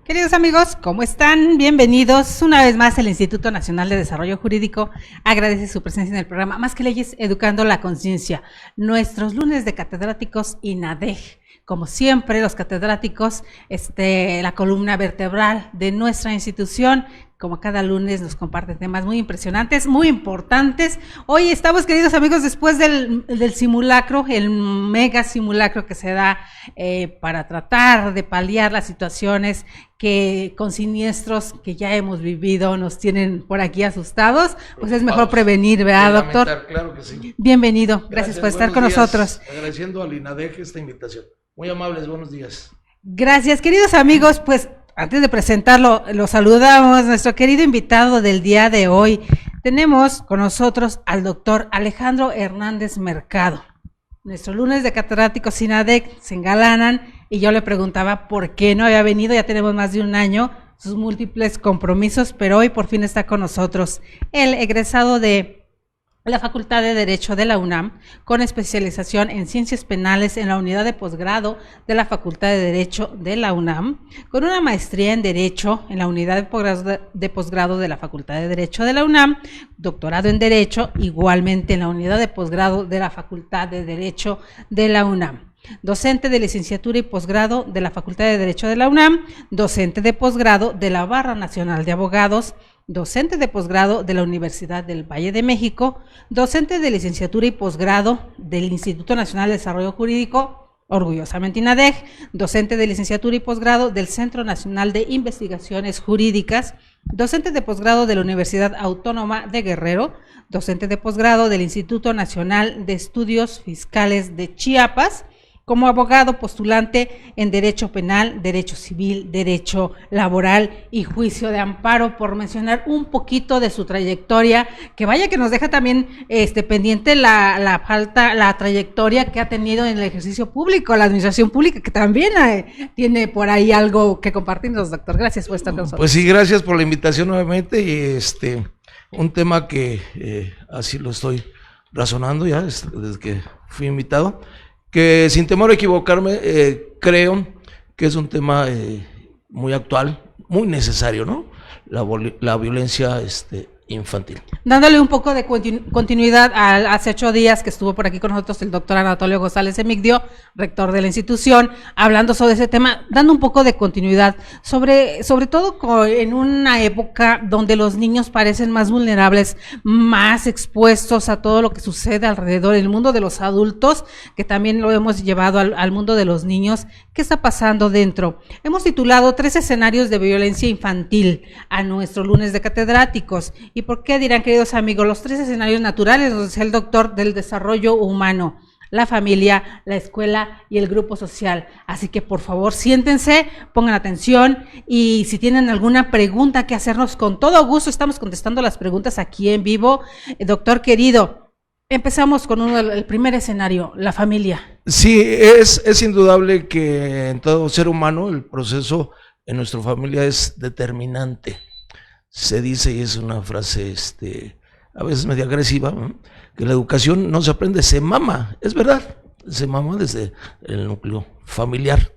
Queridos amigos, ¿cómo están? Bienvenidos una vez más al Instituto Nacional de Desarrollo Jurídico. Agradece su presencia en el programa Más que Leyes, Educando la Conciencia. Nuestros lunes de catedráticos INADEG. Como siempre, los catedráticos, la columna vertebral de nuestra institución. Como cada lunes nos comparten temas muy impresionantes, muy importantes. Hoy estamos, queridos amigos, después del simulacro, el mega simulacro que se da para tratar de paliar las situaciones que con siniestros que ya hemos vivido nos tienen por aquí asustados. Pues es mejor prevenir, ¿verdad, doctor? Claro que sí. Bienvenido, gracias por estar con nosotros. Agradeciendo al INADEG esta invitación. Muy amables, buenos días. Gracias, queridos amigos, pues antes de presentarlo, lo saludamos, nuestro querido invitado del día de hoy. Tenemos con nosotros al doctor Alejandro Hernández Mercado. Nuestro lunes de catedráticos INADEG se engalanan y yo le preguntaba por qué no había venido, ya tenemos más de un año, sus múltiples compromisos, pero hoy por fin está con nosotros. El egresado de la Facultad de Derecho de la UNAM, con especialización en Ciencias Penales en la unidad de posgrado de la Facultad de Derecho de la UNAM, con una maestría en Derecho en la unidad de posgrado de la Facultad de Derecho de la UNAM, doctorado en Derecho igualmente en la unidad de posgrado de la Facultad de Derecho de la UNAM. Docente de licenciatura y posgrado de la Facultad de Derecho de la UNAM, docente de posgrado de la Barra Nacional de Abogados, docente de posgrado de la Universidad del Valle de México, docente de licenciatura y posgrado del Instituto Nacional de Desarrollo Jurídico, orgullosamente INADEG, docente de licenciatura y posgrado del Centro Nacional de Investigaciones Jurídicas, docente de posgrado de la Universidad Autónoma de Guerrero, docente de posgrado del Instituto Nacional de Estudios Fiscales de Chiapas, como abogado postulante en Derecho Penal, Derecho Civil, Derecho Laboral y Juicio de Amparo, por mencionar un poquito de su trayectoria, que vaya que nos deja también pendiente la trayectoria que ha tenido en el ejercicio público, la administración pública, que también tiene por ahí algo que compartirnos, doctor. Gracias por estar con nosotros. Pues sí, gracias por la invitación nuevamente y un tema que así lo estoy razonando ya desde que fui invitado, que sin temor a equivocarme, creo que es un tema muy actual, muy necesario, ¿no? La violencia infantil. Dándole un poco de continuidad hace 8 días que estuvo por aquí con nosotros el doctor Anatolio González Emigdio, rector de la institución, hablando sobre ese tema, dando un poco de continuidad, sobre todo en una época donde los niños parecen más vulnerables, más expuestos a todo lo que sucede alrededor, el mundo de los adultos, que también lo hemos llevado al mundo de los niños. ¿Qué está pasando dentro? Hemos titulado 3 escenarios de violencia infantil a nuestro lunes de catedráticos. ¿Y por qué dirán, queridos amigos? Los 3 escenarios naturales, nos dice el doctor, del desarrollo humano: la familia, la escuela y el grupo social. Así que por favor siéntense, pongan atención y si tienen alguna pregunta que hacernos, con todo gusto estamos contestando las preguntas aquí en vivo. Doctor querido, empezamos con el primer escenario, la familia. Sí, es indudable que en todo ser humano el proceso en nuestra familia es determinante. Se dice, y es una frase a veces medio agresiva, ¿no?, que la educación no se aprende, se mama. Es verdad, se mama desde el núcleo familiar.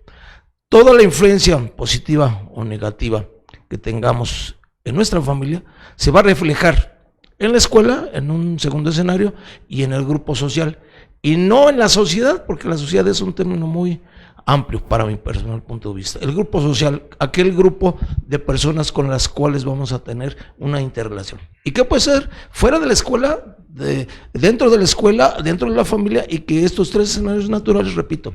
Toda la influencia positiva o negativa que tengamos en nuestra familia se va a reflejar en la escuela, en un segundo escenario, y en el grupo social, y no en la sociedad, porque la sociedad es un término muy amplio para mi personal punto de vista. El grupo social, aquel grupo de personas con las cuales vamos a tener una interrelación. ¿Y qué puede ser? Fuera de la escuela, dentro de la escuela, dentro de la familia, y que estos 3 escenarios naturales, repito,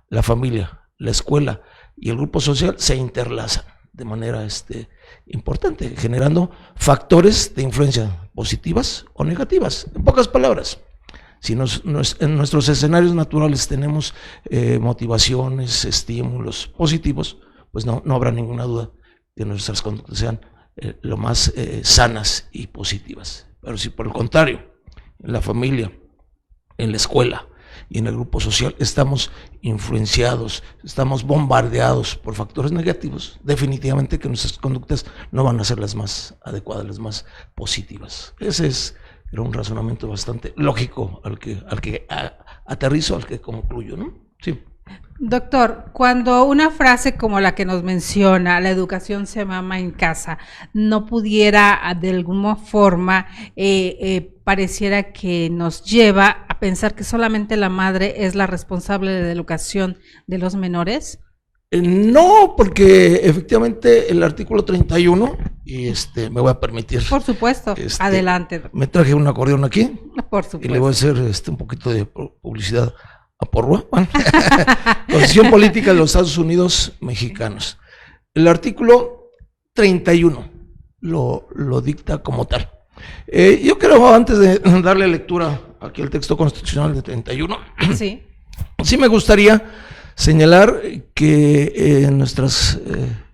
la familia, la escuela y el grupo social se interlazan de manera importante, generando factores de influencia positivas o negativas. En pocas palabras, si en nuestros escenarios naturales tenemos motivaciones, estímulos positivos, pues no habrá ninguna duda que nuestras conductas sean lo más sanas y positivas. Pero si por el contrario, en la familia, en la escuela y en el grupo social estamos influenciados, estamos bombardeados por factores negativos, definitivamente que nuestras conductas no van a ser las más adecuadas, las más positivas. Ese era un razonamiento bastante lógico al que aterrizo, al que concluyo, ¿no? Sí. Doctor, cuando una frase como la que nos menciona, la educación se mama en casa, no pudiera de alguna forma, pareciera que nos lleva a pensar que solamente la madre es la responsable de la educación de los menores. No, porque efectivamente el artículo 31, y me voy a permitir. Por supuesto, adelante. Me traje un acordeón aquí. Por supuesto. Y le voy a hacer un poquito de publicidad a Porrúa. Bueno. Constitución Política de los Estados Unidos Mexicanos. El artículo 31 lo dicta como tal. Yo creo, antes de darle lectura aquí al texto constitucional de 31, sí me gustaría señalar que en nuestras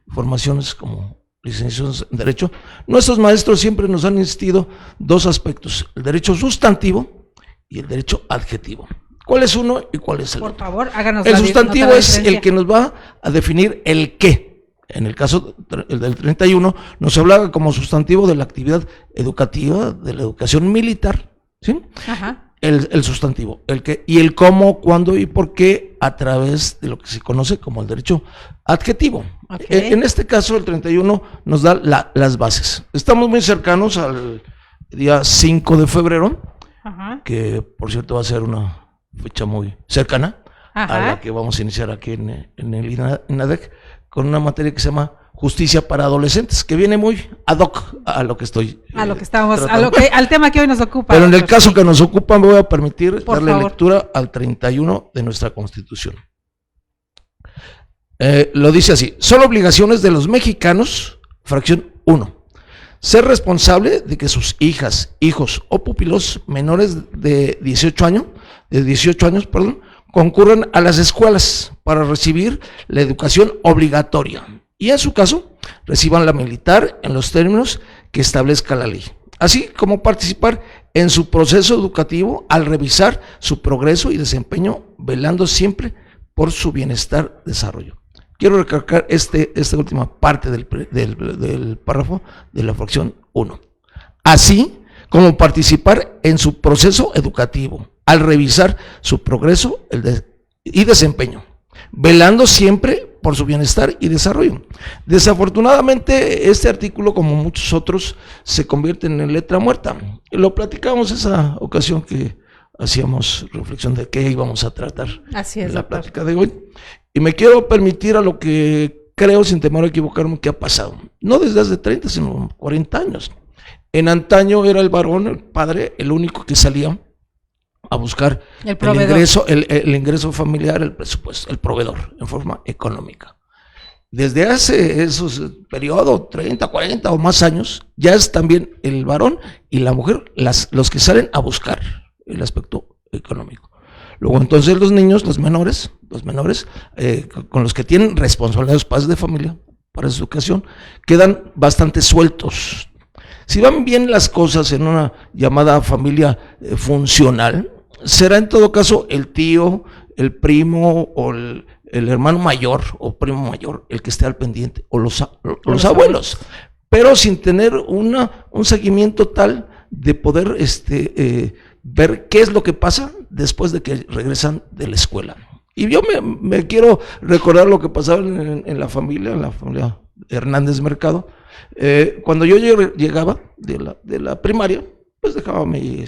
formaciones como licenciados en Derecho, nuestros maestros siempre nos han insistido dos aspectos: el derecho sustantivo y el derecho adjetivo. ¿Cuál es uno y cuál es el otro? Por favor, háganos el sustantivo es el que nos va a definir el qué. En el caso del 31 nos habla como sustantivo de la actividad educativa, de la educación militar, ¿sí? Ajá. El sustantivo, el qué y el cómo, cuándo y por qué, a través de lo que se conoce como el derecho adjetivo. Okay. En este caso, el 31 nos da las bases. Estamos muy cercanos al día 5 de febrero, ajá, que por cierto va a ser una fecha muy cercana, ajá, a la que vamos a iniciar aquí en el INADEC, con una materia que se llama Justicia para Adolescentes, que viene muy ad hoc a lo que estoy a lo que estamos, al tema que hoy nos ocupa. Pero en el caso que nos ocupa, me voy a permitir darle lectura al 31 de nuestra Constitución. Lo dice así: son obligaciones de los mexicanos, fracción 1, ser responsable de que sus hijas, hijos o pupilos menores de 18 años, concurran a las escuelas para recibir la educación obligatoria y en su caso reciban la militar en los términos que establezca la ley, así como participar en su proceso educativo al revisar su progreso y desempeño, velando siempre por su bienestar y desarrollo. Quiero recalcar esta última parte del párrafo de la fracción 1. Así como participar en su proceso educativo al revisar su progreso y desempeño, velando siempre por su bienestar y desarrollo. Desafortunadamente, este artículo, como muchos otros, se convierte en letra muerta. Lo platicamos esa ocasión que hacíamos reflexión de qué íbamos a tratar. Así es, en la plática de hoy. Y me quiero permitir a lo que creo, sin temor a equivocarme, que ha pasado. No desde hace 30, sino 40 años. En antaño era el varón, el padre, el único que salía a buscar el ingreso familiar, el presupuesto, el proveedor, en forma económica. Desde hace esos periodos, 30, 40 o más años, ya es también el varón y la mujer los que salen a buscar el aspecto económico. Luego entonces los niños, los menores, con los que tienen responsabilidad los padres de familia para su educación, quedan bastante sueltos. Si van bien las cosas en una llamada familia funcional, será en todo caso el tío, el primo o el hermano mayor o primo mayor el que esté al pendiente, o los abuelos, pero sin tener un seguimiento tal de poder ver qué es lo que pasa después de que regresan de la escuela. Y yo me quiero recordar lo que pasaba en la familia Hernández Mercado. Cuando yo llegaba de la primaria, pues dejaba mi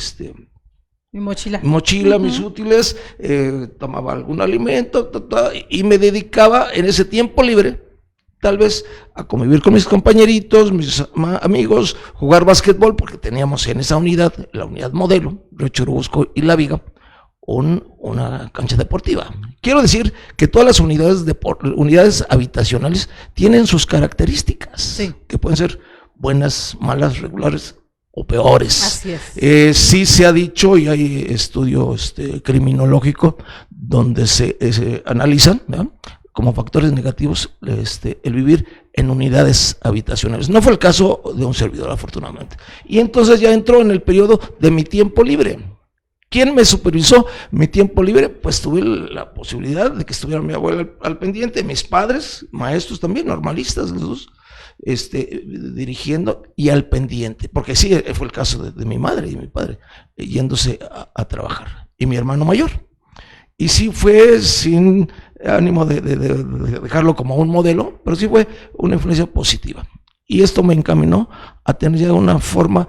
mochila, mis útiles, tomaba algún alimento, y me dedicaba en ese tiempo libre, tal vez a convivir con mis compañeritos, mis amigos, jugar básquetbol, porque teníamos en esa unidad, la unidad modelo, Río Churubusco y La Viga, una cancha deportiva. Quiero decir que todas las unidades habitacionales tienen sus características, sí, que pueden ser buenas, malas, regulares o peores. Así es. Sí se ha dicho, y hay estudio criminológico donde se analizan, ¿verdad?, como factores negativos el vivir en unidades habitacionales. No fue el caso de un servidor, afortunadamente. Y entonces ya entró en el periodo de mi tiempo libre. ¿Quién me supervisó mi tiempo libre? Pues tuve la posibilidad de que estuviera mi abuela al pendiente, mis padres, maestros también, normalistas los dos, dirigiendo y al pendiente, porque sí, fue el caso de mi madre y mi padre, yéndose a trabajar, y mi hermano mayor. Y sí fue sin ánimo de dejarlo como un modelo, pero sí fue una influencia positiva. Y esto me encaminó a tener ya una forma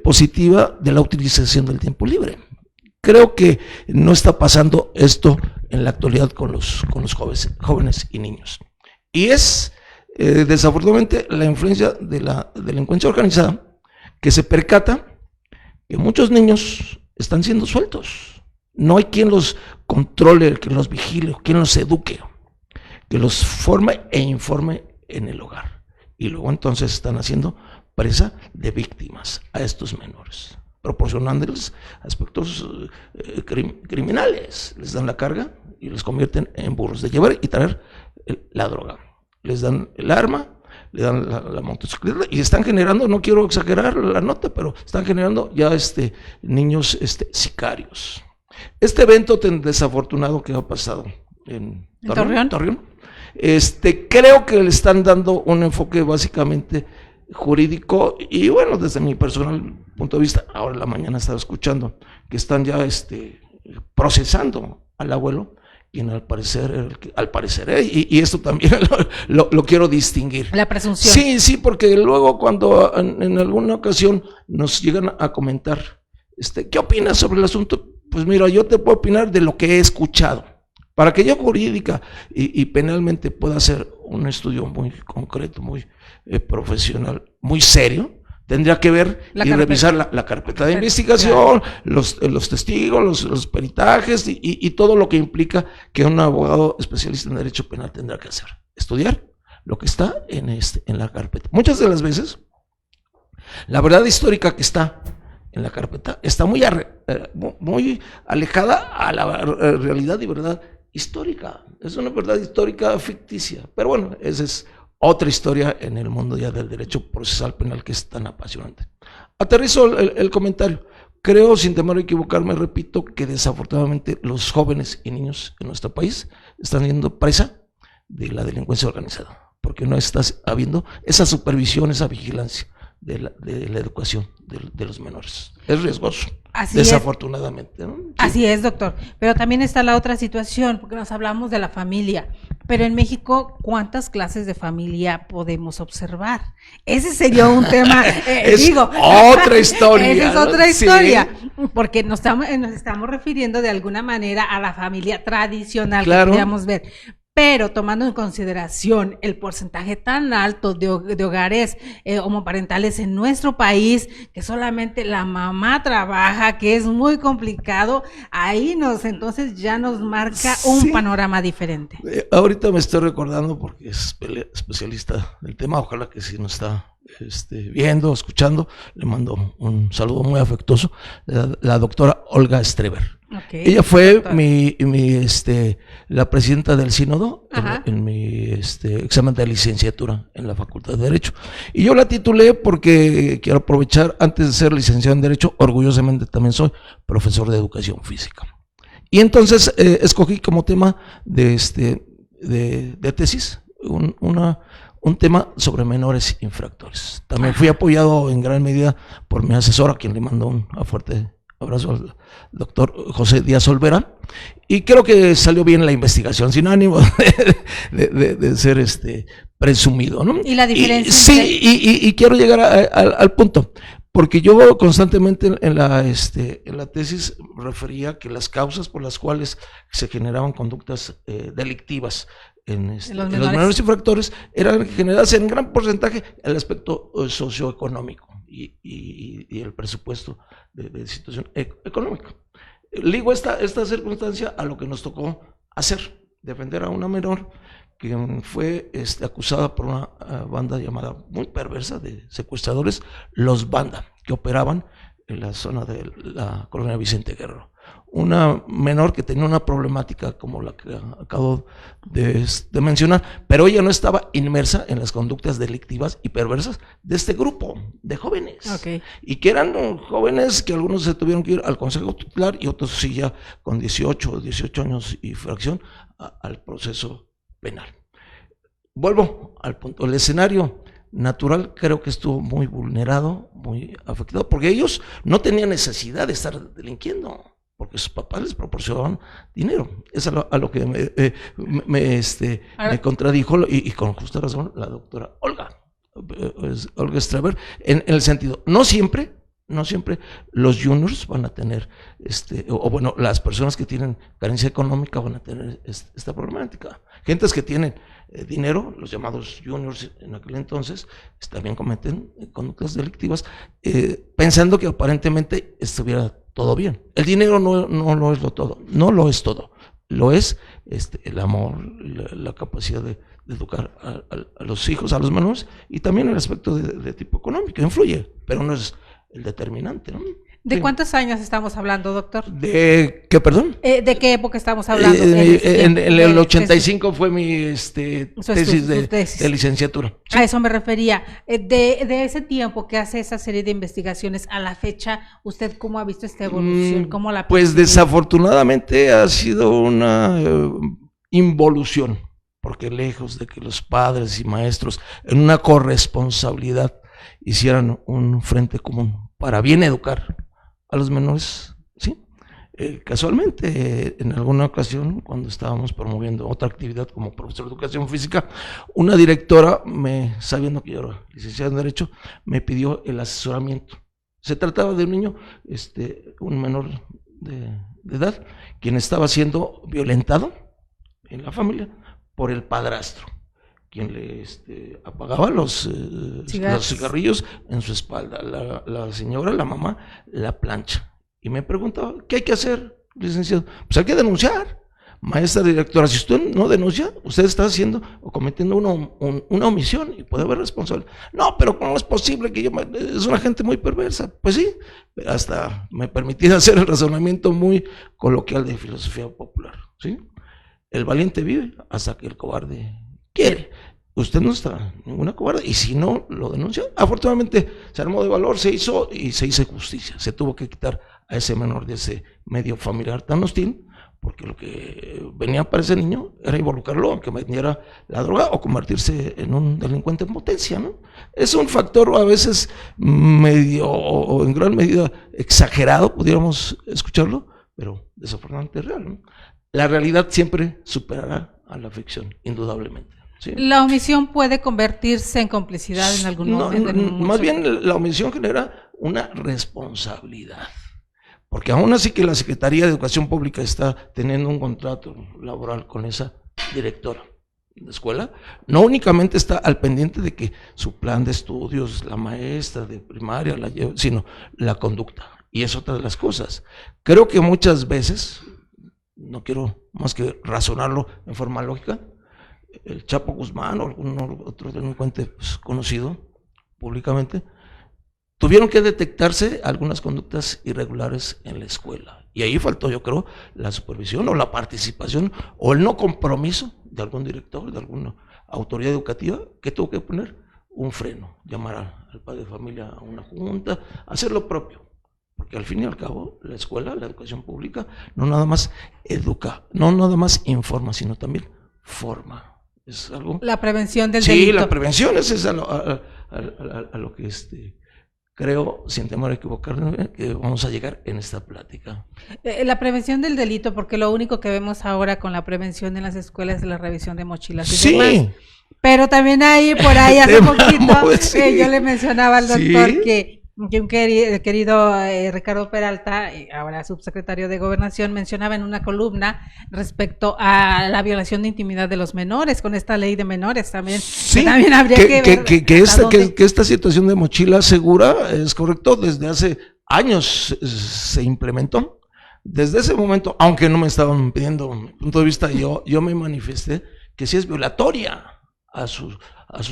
positiva de la utilización del tiempo libre. Creo que no está pasando esto en la actualidad con los jóvenes y niños. Y es, desafortunadamente, la influencia de la delincuencia organizada, que se percata que muchos niños están siendo sueltos. No hay quien los controle, quien los vigile, quien los eduque, que los forme e informe en el hogar. Y luego entonces están haciendo presa de víctimas a estos menores, proporcionándoles aspectos criminales. Les dan la carga y los convierten en burros de llevar y traer la droga. Les dan el arma, le dan la motocicleta y están generando, no quiero exagerar la nota, pero están generando ya niños sicarios. Este evento tan desafortunado que ha pasado en Torreón, creo que le están dando un enfoque básicamente jurídico y bueno, desde mi personal punto de vista, ahora en la mañana estaba escuchando que están ya procesando al abuelo, quien al parecer, y esto también lo quiero distinguir. La presunción. Sí, porque luego cuando en alguna ocasión nos llegan a comentar, ¿qué opinas sobre el asunto? Pues mira, yo te puedo opinar de lo que he escuchado. Para que yo jurídica y penalmente pueda hacer un estudio muy concreto, muy profesional, muy serio, tendría que ver revisar la carpeta de investigación, los testigos, los peritajes y todo lo que implica que un abogado especialista en derecho penal tendrá que hacer. Estudiar lo que está en la carpeta. Muchas de las veces, la verdad histórica que está en la carpeta está muy alejada a la realidad y verdad histórica. Es una verdad histórica ficticia, pero bueno, esa es otra historia en el mundo ya del derecho procesal penal que es tan apasionante. Aterrizo el comentario. Creo, sin temor a equivocarme, repito, que desafortunadamente los jóvenes y niños en nuestro país están siendo presa de la delincuencia organizada, porque no está habiendo esa supervisión, esa vigilancia de la educación de los menores. Es riesgoso, desafortunadamente, ¿no? Sí. Así es, doctor. Pero también está la otra situación, porque nos hablamos de la familia. Pero en México, ¿cuántas clases de familia podemos observar? Ese sería un tema, otra historia. Esa es otra historia, porque nos estamos refiriendo de alguna manera a la familia tradicional, claro, que podríamos ver. Pero tomando en consideración el porcentaje tan alto de hogares homoparentales en nuestro país, que solamente la mamá trabaja, que es muy complicado, ahí entonces ya nos marca un panorama diferente. Ahorita me estoy recordando, porque es especialista del tema, ojalá que sí nos está viendo, escuchando, le mando un saludo muy afectuoso, la doctora Olga Streber. Okay, ella fue la presidenta del sínodo en mi examen de licenciatura en la Facultad de Derecho. Y yo la titulé porque quiero aprovechar, antes de ser licenciado en Derecho, orgullosamente también soy profesor de Educación Física. Y entonces escogí como tema de tesis un tema sobre menores infractores. También fui apoyado en gran medida por mi asesor, a quien le mando un fuerte abrazo al doctor José Díaz Olvera, y creo que salió bien la investigación, sin ánimo de ser presumido, ¿no? ¿Y la diferencia? Y quiero llegar al punto, porque yo constantemente en la tesis refería que las causas por las cuales se generaban conductas delictivas en los menores infractores eran generadas en gran porcentaje el aspecto socioeconómico y el presupuesto de situación económica. Ligo esta circunstancia a lo que nos tocó hacer, defender a una menor que fue acusada por una banda llamada, muy perversa, de secuestradores, los Banda, que operaban en la zona de la colonia Vicente Guerrero. Una menor que tenía una problemática como la que acabo de mencionar, pero ella no estaba inmersa en las conductas delictivas y perversas de este grupo de jóvenes. Okay. Y que eran jóvenes que algunos se tuvieron que ir al Consejo Tutelar y otros sí ya con 18 años y fracción al proceso penal. Vuelvo al punto, el escenario natural creo que estuvo muy vulnerado, muy afectado, porque ellos no tenían necesidad de estar delinquiendo. porque sus papás les proporcionaban dinero. Es a lo que me contradijo, y con justa razón, la doctora Olga Straber, en el sentido, no siempre los juniors van a tener, bueno, las personas que tienen carencia económica van a tener esta problemática. Gentes que tienen dinero, los llamados juniors en aquel entonces, también cometen conductas delictivas, pensando que aparentemente estuviera todo bien. El dinero no lo es todo, no lo es todo. Lo es el amor, la capacidad de educar a los hijos, a los menores, y también el aspecto de tipo económico, influye, pero no es el determinante, ¿no? ¿De cuántos años estamos hablando, doctor? ¿De qué, perdón? ¿De qué época estamos hablando? En el 85 fue mi tesis de licenciatura. Sí. A eso me refería. De ese tiempo que hace esa serie de investigaciones a la fecha, ¿usted cómo ha visto esta evolución? ¿Cómo la pues desafortunadamente ha sido una involución, porque lejos de que los padres y maestros en una corresponsabilidad hicieran un frente común para bien educar a los menores, ¿sí? Casualmente, en alguna ocasión, cuando estábamos promoviendo otra actividad como profesor de educación física, una directora, sabiendo que yo era licenciado en Derecho, me pidió el asesoramiento. Se trataba de un niño, un menor de edad, quien estaba siendo violentado en la familia por el padrastro, quien le apagaba los cigarrillos en su espalda. La señora, la mamá, la plancha. Y me preguntaba, ¿qué hay que hacer, licenciado? Pues hay que denunciar. Maestra directora, si usted no denuncia, usted está haciendo o cometiendo una omisión y puede haber responsable. No, pero ¿cómo es posible que es una gente muy perversa? Pues sí, hasta me permitía hacer el razonamiento muy coloquial de filosofía popular, ¿sí? El valiente vive hasta que el cobarde quiere. Usted no está ninguna cobarde, y si no lo denuncia, afortunadamente se armó de valor, se hizo justicia. Se tuvo que quitar a ese menor de ese medio familiar tan hostil, porque lo que venía para ese niño era involucrarlo a que vendiera la droga o convertirse en un delincuente en potencia, ¿no? Es un factor a veces medio o en gran medida exagerado, pudiéramos escucharlo, pero desafortunadamente real, ¿no? La realidad siempre superará a la ficción, indudablemente. ¿Sí? ¿La omisión puede convertirse en complicidad en algún momento? Más bien la omisión genera una responsabilidad, porque aún así que la Secretaría de Educación Pública está teniendo un contrato laboral con esa directora de escuela, no únicamente está al pendiente de que su plan de estudios, la maestra de primaria, sino la conducta, y es otra de las cosas. Creo que muchas veces, no quiero más que razonarlo en forma lógica, el Chapo Guzmán o algún otro delincuente conocido públicamente, tuvieron que detectarse algunas conductas irregulares en la escuela. Y ahí faltó, yo creo, la supervisión o la participación o el no compromiso de algún director, de alguna autoridad educativa, que tuvo que poner un freno, llamar al padre de familia a una junta, hacer lo propio. Porque al fin y al cabo, la escuela, la educación pública, no nada más educa, no nada más informa, sino también forma. Es algo... La prevención del delito. Sí, la prevención es a lo que creo, sin temor a equivocarme, que vamos a llegar en esta plática. La prevención del delito, porque lo único que vemos ahora con la prevención en las escuelas es la revisión de mochilas y sí. demás. Pero también hay por ahí hace poquito, sí. Yo le mencionaba al doctor sí. que un querido Ricardo Peralta, ahora subsecretario de Gobernación, mencionaba en una columna respecto a la violación de intimidad de los menores, con esta ley de menores también. Sí, también habría que ver que esta situación de mochila segura es correcto, desde hace años se implementó. Desde ese momento, aunque no me estaban pidiendo mi punto de vista, yo me manifesté que sí es violatoria a sus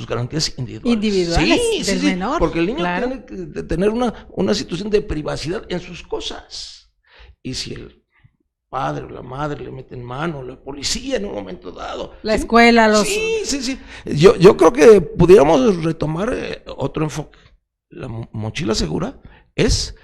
garantías individuales del menor, porque el niño claro. tiene que tener una situación de privacidad en sus cosas, y si el padre o la madre le meten mano, la policía en un momento dado, la escuela, los... Sí, yo creo que pudiéramos retomar otro enfoque. La mochila segura es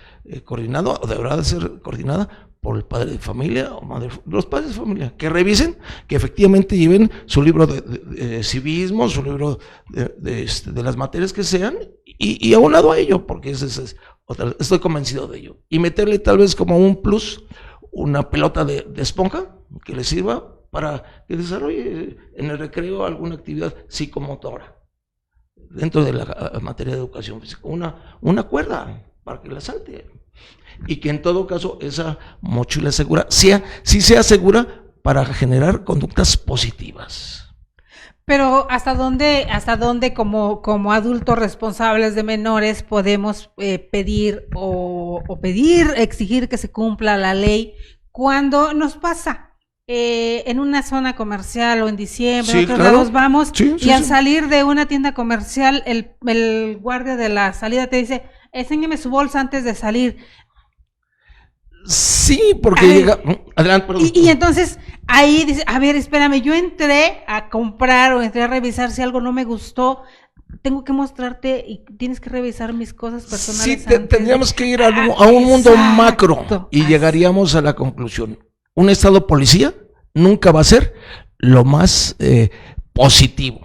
coordinada, o deberá de ser coordinada por el padre de familia o madre, los padres de familia, que revisen, que efectivamente lleven su libro de civismo, su libro de las materias que sean, y aunado a ello, porque estoy convencido de ello, y meterle tal vez como un plus, una pelota de esponja que le sirva para que desarrolle en el recreo alguna actividad psicomotora dentro de la materia de educación física, una cuerda para que la salte, y que en todo caso esa mochila segura sí sea segura para generar conductas positivas. Pero ¿hasta dónde como adultos responsables de menores podemos pedir exigir que se cumpla la ley cuando nos pasa? En una zona comercial o en diciembre, sí, en otros claro. lados vamos, sí, al salir de una tienda comercial, el guardia de la salida te dice, enséñeme su bolsa antes de salir. Sí, porque llega... Adelante, perdón. Y entonces ahí dice, a ver, espérame, yo entré a comprar o entré a revisar si algo no me gustó, tengo que mostrarte y tienes que revisar mis cosas personales. Sí, tendríamos que ir a un mundo macro y llegaríamos a la conclusión. Un estado policía nunca va a ser lo más positivo.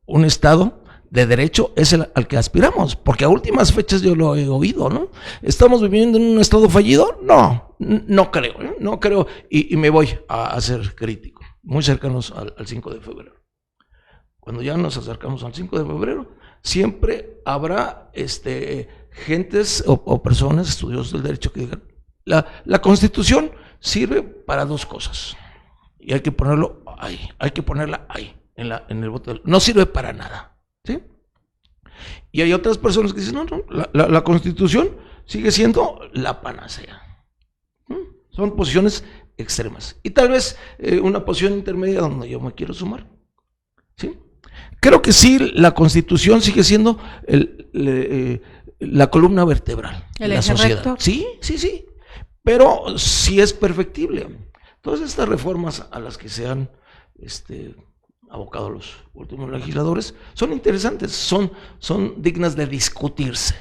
Un estado de derecho es al que aspiramos, porque a últimas fechas yo lo he oído, ¿no? ¿Estamos viviendo en un estado fallido? No creo, y me voy a ser crítico, muy cercanos al 5 de febrero. Cuando ya nos acercamos al 5 de febrero, siempre habrá gentes o personas, estudiosos del derecho, que digan, la Constitución sirve para dos cosas, y hay que ponerla ahí, en el voto. No sirve para nada. ¿Sí? Y hay otras personas que dicen, no, la Constitución sigue siendo la panacea. Son posiciones extremas. Y tal vez una posición intermedia donde yo me quiero sumar. ¿Sí? Creo que sí, la Constitución sigue siendo la columna vertebral de la sociedad. Rector. Sí. Pero sí es perfectible. Todas estas reformas a las que se han abocado los últimos legisladores son interesantes, son dignas de discutirse,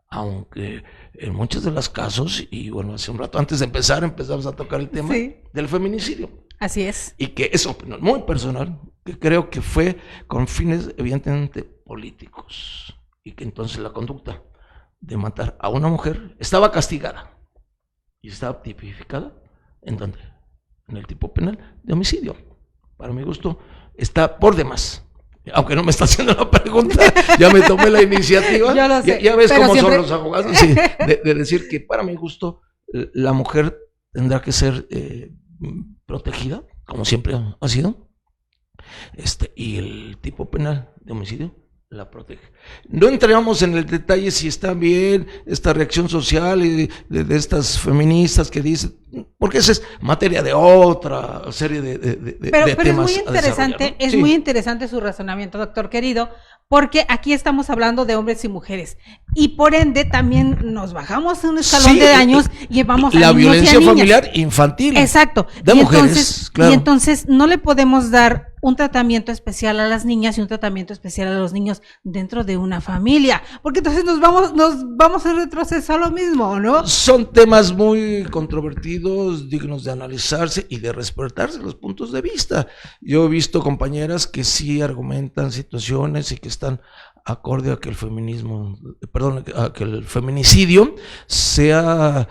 aunque en muchos de los casos, y bueno, hace un rato antes de empezamos a tocar el tema del feminicidio. Así es. Y que es opinión muy personal, que creo que fue con fines evidentemente políticos, y que entonces la conducta de matar a una mujer estaba castigada y estaba tipificada en el tipo penal de homicidio. Para mi gusto está por demás, aunque no me está haciendo la pregunta, ya me tomé la iniciativa. Yo lo sé, ya ves cómo son los abogados, sí, de decir que para mi gusto la mujer tendrá que ser protegida, como siempre ha sido, y el tipo penal de homicidio la protege. No entramos en el detalle si está bien esta reacción social y de estas feministas que dicen, porque esa es materia de otra serie de pero temas. Es muy interesante, ¿no? Muy interesante su razonamiento, doctor querido, porque aquí estamos hablando de hombres y mujeres, y por ende también nos bajamos un escalón de daños y llevamos a la niños violencia y a niñas. Familiar infantil. Exacto. De mujeres, claro. Y entonces no le podemos dar un tratamiento especial a las niñas y un tratamiento especial a los niños dentro de una familia, porque entonces nos vamos a retroceder a lo mismo, ¿no? Son temas muy controvertidos, dignos de analizarse y de respetarse los puntos de vista. Yo he visto compañeras que sí argumentan situaciones y que están acorde a que a que el feminicidio sea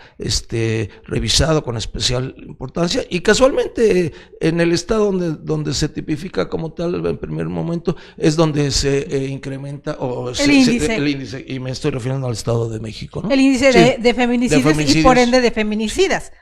revisado con especial importancia, y casualmente en el estado donde se tipifica como tal en primer momento es donde se incrementa el índice, y me estoy refiriendo al Estado de México, ¿no? El índice de feminicidios y por ende de feminicidas.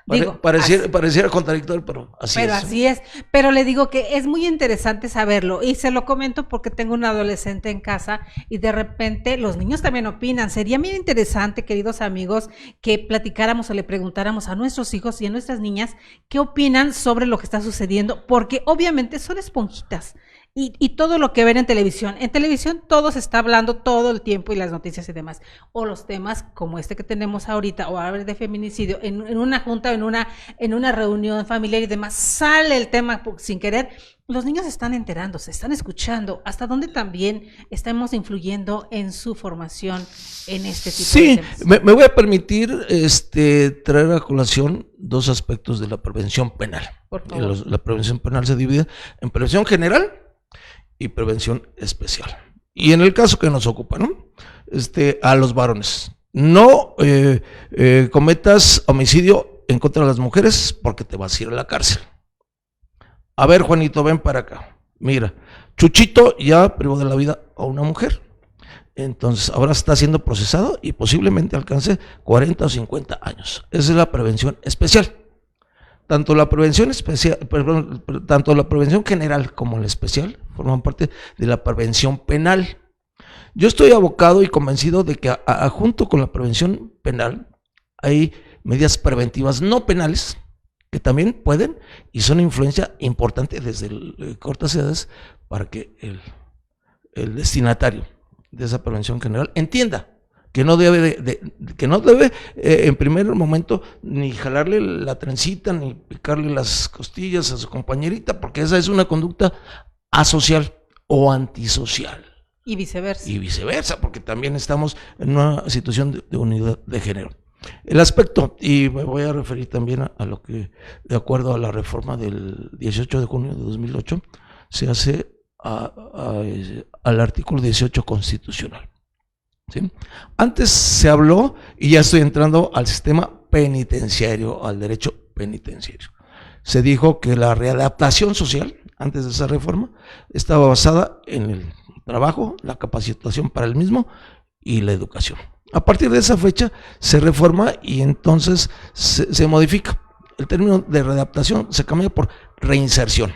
Pareciera contradictorio, pero así es. Pero le digo que es muy interesante saberlo, y se lo comento porque tengo un adolescente en casa y de repente los niños también opinan. Sería bien interesante, queridos amigos, que platicáramos o le preguntáramos a nuestros hijos y a nuestras niñas qué opinan sobre lo que está sucediendo, porque obviamente son esponjitas. Y todo lo que ven en televisión todo se está hablando todo el tiempo, y las noticias y demás, o los temas como este que tenemos ahorita, o hablar de feminicidio, en una junta, en una reunión familiar y demás, sale el tema sin querer. Los niños están enterándose, están escuchando, hasta dónde también estamos influyendo en su formación en este tipo de temas. Sí, me voy a permitir traer a colación dos aspectos de la prevención penal. Por favor. La prevención penal se divide en prevención general y prevención especial. Y en el caso que nos ocupa, ¿no? A los varones, no cometas homicidio en contra de las mujeres porque te vas a ir a la cárcel. A ver, Juanito, ven para acá. Mira, Chuchito ya privó de la vida a una mujer. Entonces, ahora está siendo procesado y posiblemente alcance 40 o 50 años. Esa es la prevención especial. Tanto la prevención especial, perdón, tanto la prevención general como la especial forman parte de la prevención penal. Yo estoy abocado y convencido de que junto con la prevención penal hay medidas preventivas no penales que también pueden y son influencia importante desde cortas edades para que el destinatario de esa prevención general entienda que no debe en primer momento ni jalarle la trencita ni picarle las costillas a su compañerita, porque esa es una conducta asocial o antisocial. Y viceversa. Y viceversa, porque también estamos en una situación de unidad de género. El aspecto, y me voy a referir también a lo que, de acuerdo a la reforma del 18 de junio de 2008, se hace al artículo 18 constitucional. ¿Sí? Antes se habló, y ya estoy entrando al sistema penitenciario, al derecho penitenciario. Se dijo que la readaptación social, antes de esa reforma, estaba basada en el trabajo, la capacitación para el mismo y la educación. A partir de esa fecha se reforma y entonces se modifica. El término de readaptación se cambia por reinserción.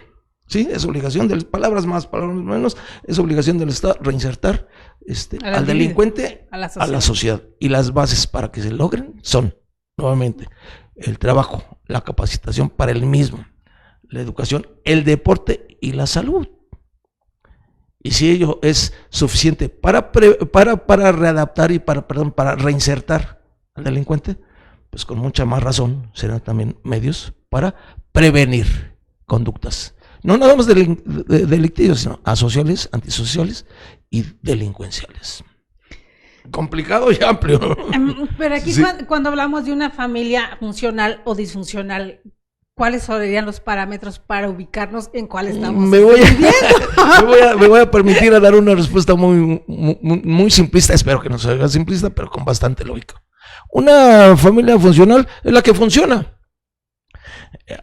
¿Sí? Es obligación de palabras más, palabras menos, es obligación del Estado reinsertar al delincuente a la sociedad. Y las bases para que se logren son, nuevamente, el trabajo, la capacitación para el mismo, la educación, el deporte y la salud. Y si ello es suficiente para readaptar y para reinsertar al delincuente, pues con mucha más razón serán también medios para prevenir conductas. No nada más delictivos, sino asociales, antisociales y delincuenciales. Complicado y amplio. Pero aquí Sí. cuando hablamos de una familia funcional o disfuncional, ¿cuáles serían los parámetros para ubicarnos en cuál estamos viviendo? Me voy a permitir a dar una respuesta muy simplista, espero que no se haga simplista, pero con bastante lógica. Una familia funcional es la que funciona.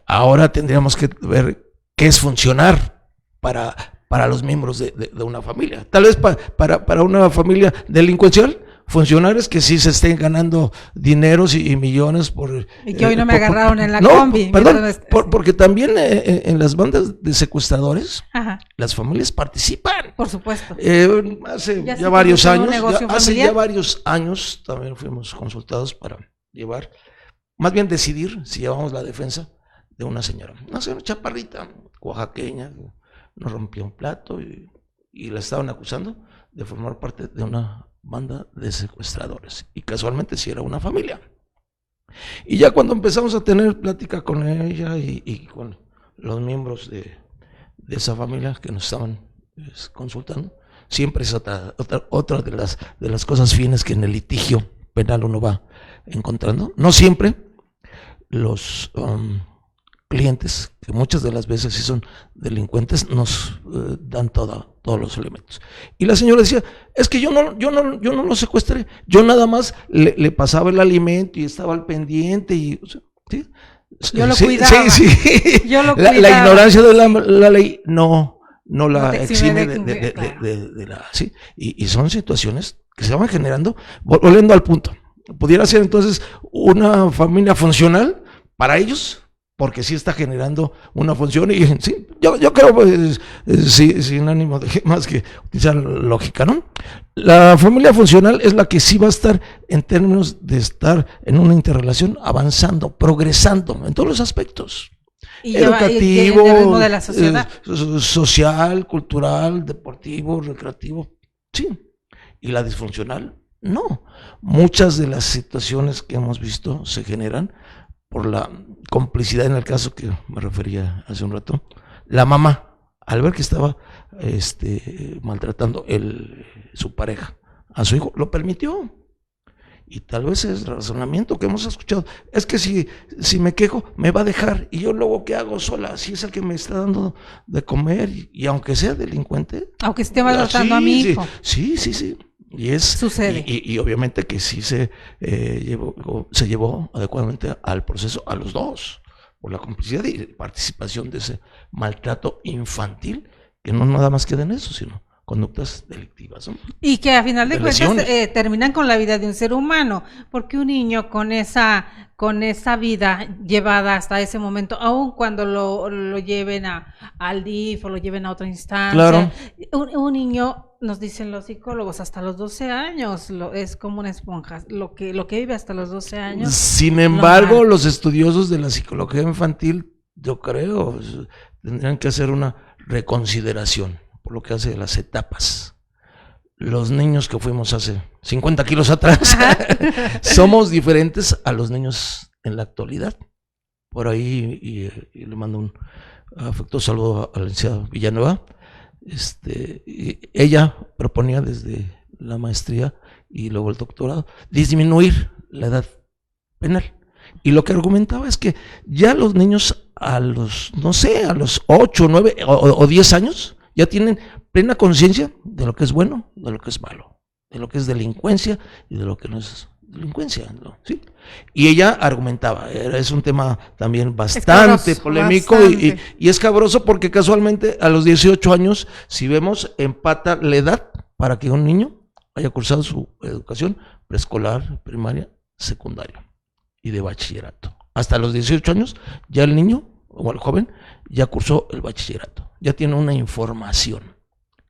Ahora tendríamos que ver qué es funcionar para los miembros de una familia. Tal vez para una familia delincuencial, funcionar es que sí se estén ganando dineros y millones por... Y que hoy no me agarraron en la no, combi. Perdón, porque también en las bandas de secuestradores, Ajá. las familias participan. Por supuesto. Hace Ya ya varios años, hace ya varios años también fuimos consultados para llevar, más bien decidir si llevamos la defensa de una señora, una chaparrita oaxaqueña, nos rompió un plato y la estaban acusando de formar parte de una banda de secuestradores, y casualmente sí era una familia. Y ya cuando empezamos a tener plática con ella y con los miembros de esa familia que nos estaban consultando, siempre es otra de las cosas fines que en el litigio penal uno va encontrando. No siempre los clientes, que muchas de las veces sí son delincuentes, nos dan todos los elementos. Y la señora decía, es que yo no lo secuestré, yo nada más le pasaba el alimento y estaba al pendiente y... ¿sí? Yo lo cuidaba. Sí. Yo lo cuidaba. La ignorancia de la ley no la te exime claro. de la... ¿sí? Y son situaciones que se van generando, volviendo al punto. Pudiera ser entonces una familia funcional para ellos, porque sí está generando una función y sí, yo creo, pues, sin ánimo de más que utilizar lógica, ¿no? La familia funcional es la que sí va a estar en términos de estar en una interrelación avanzando, progresando en todos los aspectos. Y educativo, el ritmo de la sociedad. Social, cultural, deportivo, recreativo, sí. Y la disfuncional, no. Muchas de las situaciones que hemos visto se generan por la complicidad, en el caso que me refería hace un rato, la mamá, al ver que estaba maltratando su pareja a su hijo, lo permitió. Y tal vez es el razonamiento que hemos escuchado, es que si me quejo, me va a dejar, y yo luego ¿qué hago sola? Si es el que me está dando de comer, y aunque sea delincuente. Aunque esté maltratando a mi hijo. Sí. Sucede. Y obviamente que sí se llevó adecuadamente al proceso a los dos, por la complicidad y participación de ese maltrato infantil, que no nada más queda en eso, sino conductas delictivas, ¿no? Y que a final de cuentas lesiones. terminan con la vida de un ser humano, porque un niño con esa vida llevada hasta ese momento, aun cuando lo lleven al DIF o lo lleven a otra instancia, Claro. un niño, nos dicen los psicólogos, hasta los 12 años es como una esponja, lo que vive hasta los 12 años. Sin embargo, los estudiosos de la psicología infantil, yo creo, tendrían que hacer una reconsideración por lo que hace de las etapas. Los niños que fuimos hace 50 kilos atrás somos diferentes a los niños en la actualidad. Por ahí, y le mando un afectuoso saludo a la licenciada Villanueva. Y ella proponía desde la maestría y luego el doctorado disminuir la edad penal. Y lo que argumentaba es que ya los niños a los 8, 9 o 10 años ya tienen plena conciencia de lo que es bueno, de lo que es malo, de lo que es delincuencia y de lo que no es delincuencia, ¿no? ¿Sí? Y ella argumentaba, es un tema también bastante polémico bastante. Y es cabroso porque casualmente a los 18 años, si vemos, empata la edad para que un niño haya cursado su educación preescolar, primaria, secundaria y de bachillerato. Hasta los 18 años ya el niño o el joven ya cursó el bachillerato, ya tiene una información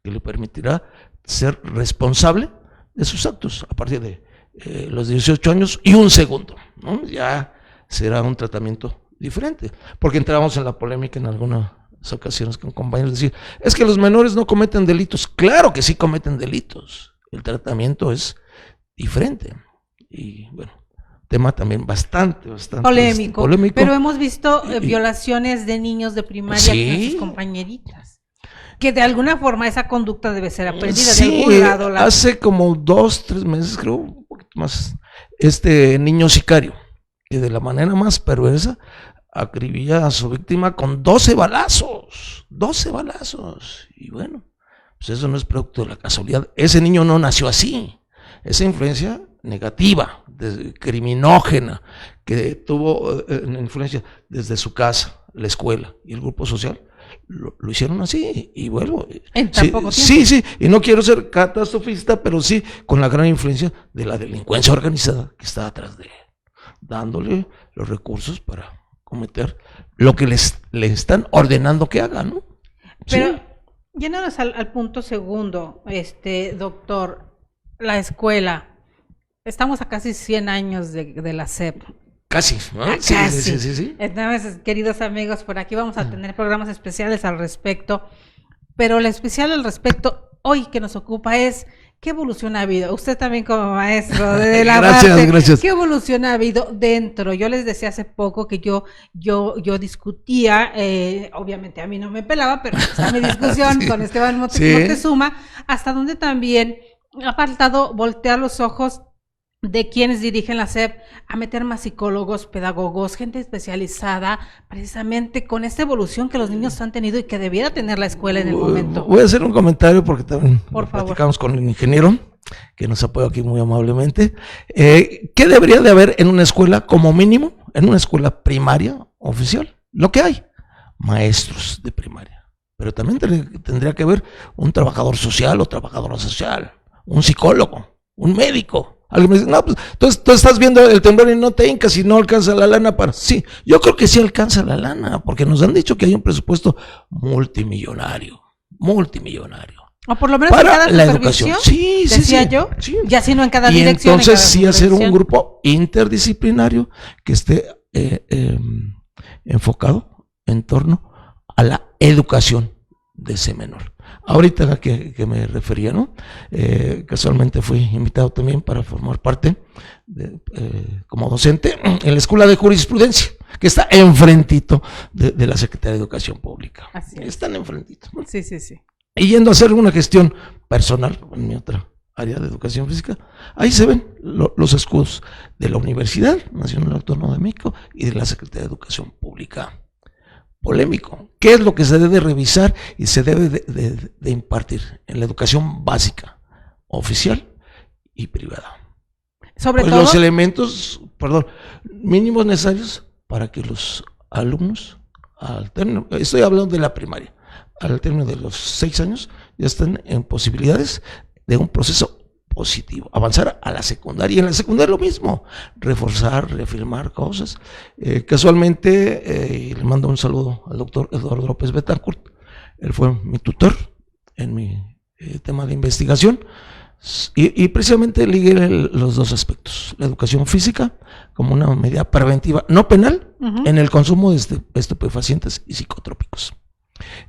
que le permitirá ser responsable de sus actos a partir de los 18 años y un segundo, ¿no? Ya será un tratamiento diferente, porque entramos en la polémica en algunas ocasiones con compañeros decir, es que los menores no cometen delitos. Claro que sí cometen delitos, el tratamiento es diferente y bueno, tema también bastante polémico. Pero hemos visto violaciones de niños de primaria con sus compañeritas, que de alguna forma esa conducta debe ser aprendida de algún lado. Hace como 2, 3 meses, creo, un poquito más, niño sicario, que de la manera más perversa acribilla a su víctima con 12 balazos, y bueno, pues eso no es producto de la casualidad, ese niño no nació así, esa influencia negativa, criminógena, que tuvo influencia desde su casa, la escuela y el grupo social, lo hicieron así, y bueno, en tan poco tiempo. Sí, y no quiero ser catastrofista, pero sí con la gran influencia de la delincuencia organizada que está atrás de él, dándole los recursos para cometer lo que le están ordenando que hagan, ¿no? Pero yéndonos al punto segundo, doctor, la escuela, estamos a casi 100 años de la SEP. Casi, ¿no? Casi. Sí. Entonces, queridos amigos, por aquí vamos a tener programas especiales al respecto, pero lo especial al respecto hoy que nos ocupa es ¿qué evolución ha habido? Usted también como maestro de la gracias. ¿Qué evolución ha habido dentro? Yo les decía hace poco que yo discutía, obviamente a mí no me pelaba, pero está mi discusión con Esteban Moctezuma, hasta donde también ha faltado voltear los ojos de quienes dirigen la SEP a meter más psicólogos, pedagogos, gente especializada, precisamente con esta evolución que los niños han tenido y que debiera tener la escuela en el momento. Voy a hacer un comentario porque también platicamos con el ingeniero que nos apoya aquí muy amablemente. ¿Qué debería de haber en una escuela como mínimo, en una escuela primaria oficial? Lo que hay, maestros de primaria, pero también tendría que haber un trabajador social o trabajadora social, un psicólogo, un médico. Alguien me dice, no, pues tú estás viendo el temblor y no te hincas y no alcanza la lana para... Sí, yo creo que sí alcanza la lana, porque nos han dicho que hay un presupuesto multimillonario. O por lo menos para en cada la educación. Sí, yo, ya si no en cada dirección. Y entonces sí hacer un grupo interdisciplinario que esté enfocado en torno a la educación de ese menor. Ahorita que me refería, ¿no? Casualmente fui invitado también para formar parte como docente en la Escuela de Jurisprudencia, que está enfrentito de la Secretaría de Educación Pública. Así es. Están enfrentito, ¿no? Sí. Y yendo a hacer una gestión personal en mi otra área de educación física, ahí se ven los escudos de la Universidad Nacional Autónoma de México y de la Secretaría de Educación Pública. Polémico. ¿Qué es lo que se debe revisar y se debe de impartir en la educación básica oficial? y privada. Sobre Pues todo los elementos, mínimos necesarios para que los alumnos, al término, estoy hablando de la primaria, al término de los 6 años, ya estén en posibilidades de un proceso positivo, avanzar a la secundaria, y en la secundaria lo mismo, reforzar, reafirmar cosas. Casualmente, le mando un saludo al doctor Eduardo López Betancourt, él fue mi tutor en mi tema de investigación, y precisamente ligué los dos aspectos, la educación física como una medida preventiva, no penal, en el consumo de estupefacientes y psicotrópicos.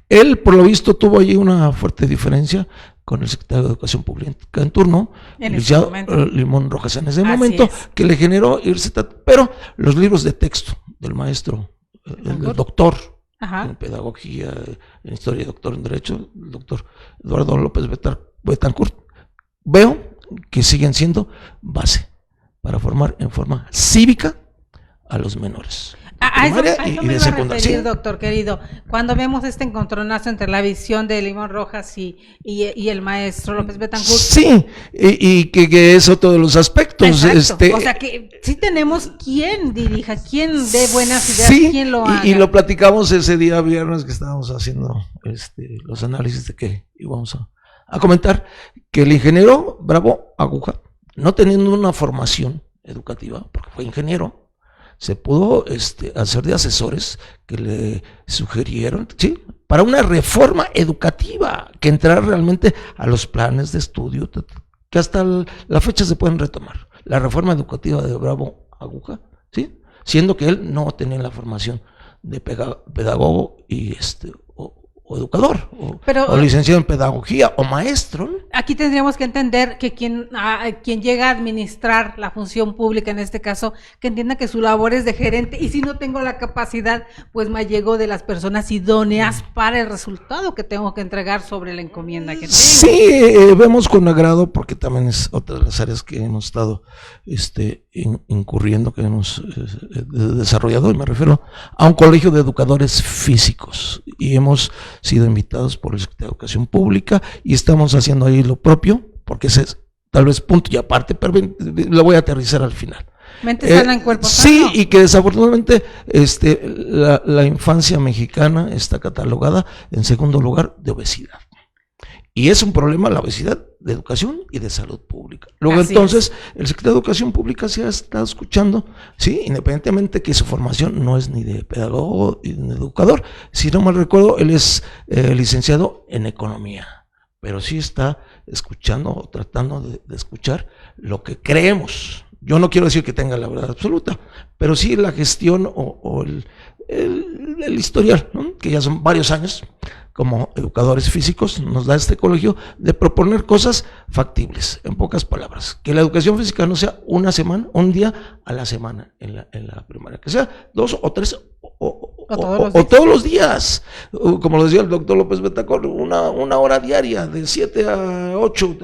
Él, por lo visto, tuvo allí una fuerte diferencia con el secretario de Educación Pública en turno, el licenciado Limón Rojas, en ese momento, que le generó irse, pero los libros de texto del maestro, del doctor en pedagogía, en historia, doctor en derecho, el doctor Eduardo López Betancourt, veo que siguen siendo base para formar en forma cívica a los menores. A eso me iba a referir, doctor querido. Cuando vemos este encontronazo entre la visión de Limón Rojas y el maestro López Betancourt. Sí, y que es otro de los aspectos. O sea, que sí tenemos quien dirija, quien dé buenas ideas, quien lo haga. Y lo platicamos ese día viernes que estábamos haciendo los análisis de que íbamos a comentar, que el ingeniero Bravo Aguja, no teniendo una formación educativa, porque fue ingeniero, se pudo hacer de asesores que le sugirieron, ¿sí?, para una reforma educativa que entrara realmente a los planes de estudio, que hasta la fecha se pueden retomar. La reforma educativa de Bravo Aguja, ¿sí?, siendo que él no tenía la formación de pedagogo y o educador, o licenciado en pedagogía, o maestro, ¿no? Aquí tendríamos que entender que quien llega a administrar la función pública, en este caso, que entienda que su labor es de gerente, y si no tengo la capacidad, pues me allego de las personas idóneas para el resultado que tengo que entregar sobre la encomienda que tengo. Sí, vemos con agrado, porque también es otra de las áreas que hemos estado incurriendo, que hemos desarrollado, y me refiero a un colegio de educadores físicos, y hemos sido invitados por el secretario de Educación Pública y estamos haciendo ahí lo propio, porque ese es tal vez punto y aparte, pero lo voy a aterrizar al final. Mente sana en cuerpo sano. Sí, y que desafortunadamente la infancia mexicana está catalogada en segundo lugar de obesidad. Y es un problema la obesidad de educación y de salud pública. Luego entonces, el secretario de Educación Pública se ha estado escuchando, sí, independientemente que su formación no es ni de pedagogo ni de educador, si no mal recuerdo, él es licenciado en economía, pero sí está escuchando o tratando de escuchar lo que creemos. Yo no quiero decir que tenga la verdad absoluta, pero sí la gestión o el historial, ¿no?, que ya son varios años como educadores físicos, nos da este colegio de proponer cosas factibles, en pocas palabras, que la educación física no sea una semana, un día a la semana en la primaria, que sea 2 o 3 o todos los días, como lo decía el doctor López Betancourt, una hora diaria, de 7 a 8,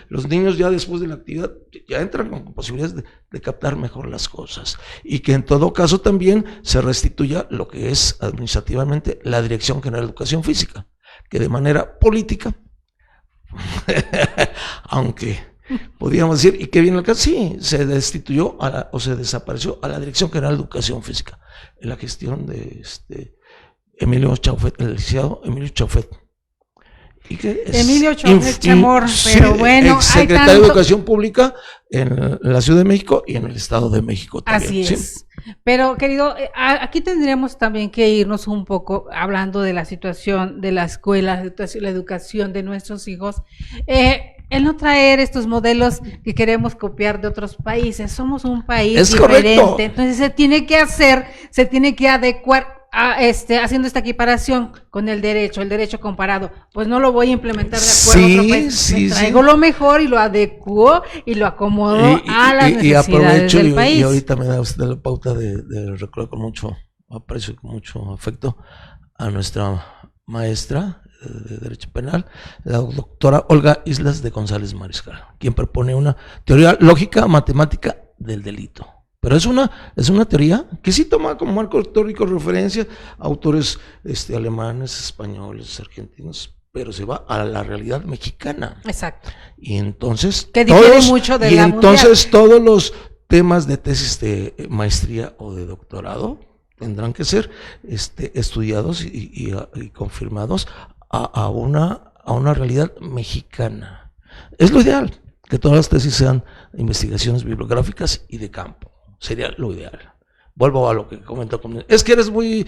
los niños ya después de la actividad ya entran con posibilidades de captar mejor las cosas, y que en todo caso también se restituya lo que es administrativamente la Dirección General de Educación Física, que de manera política, aunque podríamos decir, y que viene el caso, sí, se destituyó o se desapareció a la Dirección General de Educación Física, en la gestión de Emilio Chaufet, el licenciado Emilio Chaufet. Emilio Chaufet Chamorro, pero bueno, secretario de Educación Pública en la Ciudad de México y en el Estado de México también. Así es. ¿Sí? Pero, querido, aquí tendríamos también que irnos un poco hablando de la situación de la escuela, la educación de nuestros hijos. El no traer estos modelos que queremos copiar de otros países. Somos un país diferente, correcto. Entonces se tiene que adecuar haciendo esta equiparación con el derecho comparado. Pues no lo voy a implementar de acuerdo a otro país. Me traigo lo mejor y lo adecuo y lo acomodo a las necesidades del país. Y ahorita me da usted la pauta de recuerdo con mucho aprecio y con mucho afecto a nuestra maestra de Derecho Penal, la doctora Olga Islas de González Mariscal, quien propone una teoría lógica matemática del delito. Pero es una teoría que sí toma como marco teórico referencia a autores alemanes, españoles, argentinos, pero se va a la realidad mexicana. Exacto. Y entonces que difiere mucho de la entonces mundial. Todos los temas de tesis de maestría o de doctorado tendrán que ser estudiados y confirmados a una realidad mexicana. Es lo ideal, que todas las tesis sean investigaciones bibliográficas y de campo. Sería lo ideal. Vuelvo a lo que comentó. Es que eres muy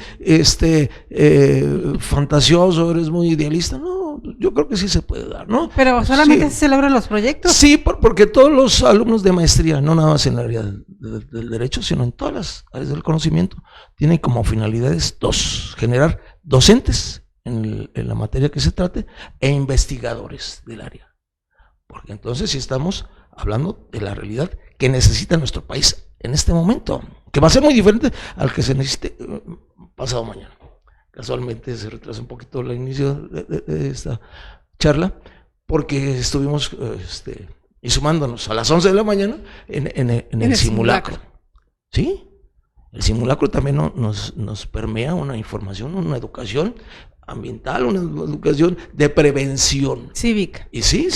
fantasioso, eres muy idealista. No, yo creo que sí se puede dar, ¿no? Pero solamente se logran los proyectos. Sí, porque todos los alumnos de maestría, no nada más en el área del derecho, sino en todas las áreas del conocimiento, tienen como finalidades dos: generar docentes en la materia que se trate e investigadores del área. Porque entonces sí estamos hablando de la realidad que necesita nuestro país en este momento, que va a ser muy diferente al que se necesite pasado mañana. Casualmente se retrasa un poquito el inicio de esta charla, porque estuvimos y sumándonos a las 11 de la mañana en el simulacro. ¿Sí? El simulacro también nos permea una información, una educación ambiental, una educación de prevención cívica. Y sí,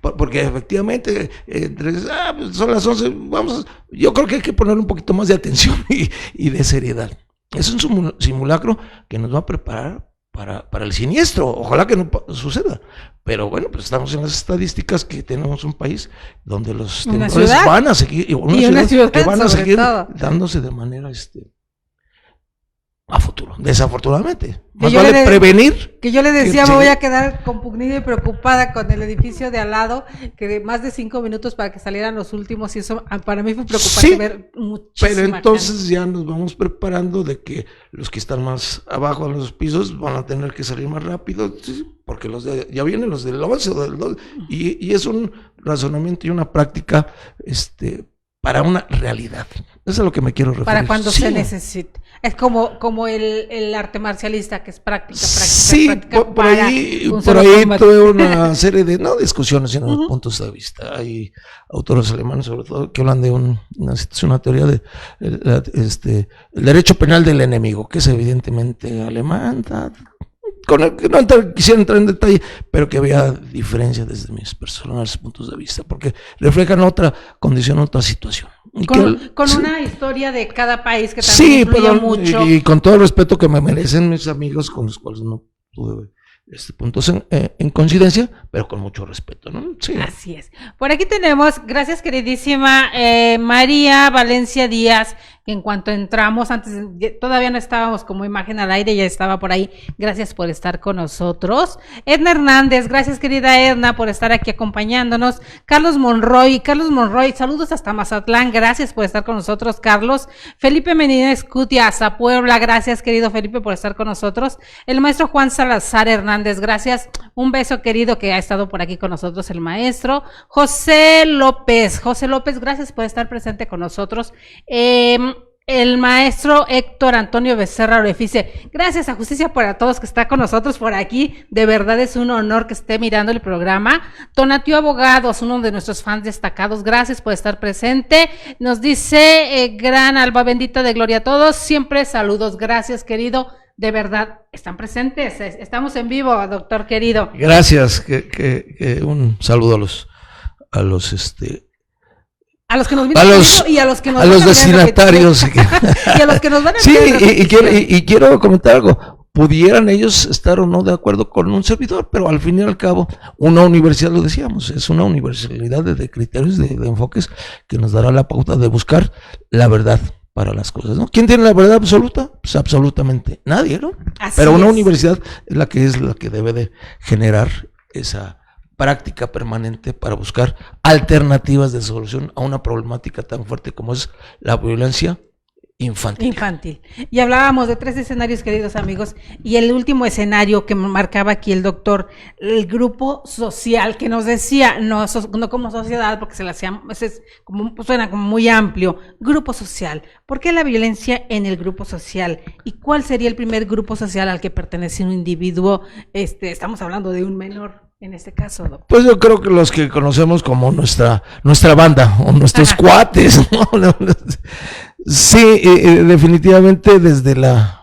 porque efectivamente pues son las 11, yo creo que hay que poner un poquito más de atención y de seriedad. Es un simulacro que nos va a preparar para el siniestro. Ojalá que no suceda, pero bueno, pues estamos en las estadísticas que tenemos un país donde los temblores van a seguir, y una ciudad que van a seguir dándose de manera a futuro, desafortunadamente. Más vale prevenir. Que yo le decía, me voy a quedar compunida y preocupada con el edificio de al lado, que más de 5 minutos para que salieran los últimos, y eso para mí fue preocupante ver muchísima. Pero entonces ya nos vamos preparando de que los que están más abajo en los pisos van a tener que salir más rápido, porque ya vienen los del 11 o del 12, y es un razonamiento y una práctica para una realidad. Eso es a lo que me quiero referir. Para cuando se necesite. Es como el arte marcialista, que es práctica. Sí, práctica por ahí tuve una serie de, no discusiones, sino puntos de vista. Hay autores alemanes, sobre todo, que hablan de una teoría de el derecho penal del enemigo, que es evidentemente alemán, con el que no quisiera entrar en detalle, pero que había diferencias desde mis personales puntos de vista, porque reflejan otra condición, otra situación. Con una historia de cada país que también influye mucho. Y con todo el respeto que me merecen mis amigos, con los cuales no tuve puntos en coincidencia, pero con mucho respeto, ¿no? Sí. Así es. Por aquí tenemos, gracias queridísima María Valencia Díaz, que en cuanto entramos, antes todavía no estábamos como imagen al aire, ya estaba por ahí. Gracias por estar con nosotros. Edna Hernández, gracias querida Edna por estar aquí acompañándonos. Carlos Monroy, saludos hasta Mazatlán, gracias por estar con nosotros, Carlos. Felipe Menínez Cutia, hasta Puebla, gracias querido Felipe por estar con nosotros. El maestro Juan Salazar Hernández, gracias. Un beso querido que ha estado por aquí con nosotros el maestro. José López, gracias por estar presente con nosotros. El maestro Héctor Antonio Becerra Orefice, gracias a Justicia para Todos que está con nosotros por aquí, de verdad es un honor que esté mirando el programa. Tonatio Abogados, uno de nuestros fans destacados, gracias por estar presente. Nos dice gran alba bendita de gloria a todos, siempre saludos, gracias querido, de verdad están presentes, estamos en vivo, doctor querido. Gracias, que un saludo a los que nos vienen y a los que nos a los destinatarios y a los que nos van a sí, y quiero comentar algo. Pudieran ellos estar o no de acuerdo con un servidor, pero al fin y al cabo una universidad, lo decíamos, es una universalidad de criterios, de enfoques que nos dará la pauta de buscar la verdad para las cosas, ¿no? ¿Quién tiene la verdad absoluta? Pues absolutamente nadie, ¿no? Pero una universidad es la que debe de generar esa práctica permanente para buscar alternativas de solución a una problemática tan fuerte como es la violencia infantil. Y hablábamos de 3 escenarios, queridos amigos, y el último escenario que marcaba aquí el doctor, el grupo social, que nos decía, no como sociedad, porque suena como muy amplio, grupo social. ¿Por qué la violencia en el grupo social? ¿Y cuál sería el primer grupo social al que pertenece un individuo? Estamos hablando de un menor. En este caso, doctor. Pues yo creo que los que conocemos como nuestra banda o nuestros cuates, ¿no? Sí, definitivamente desde la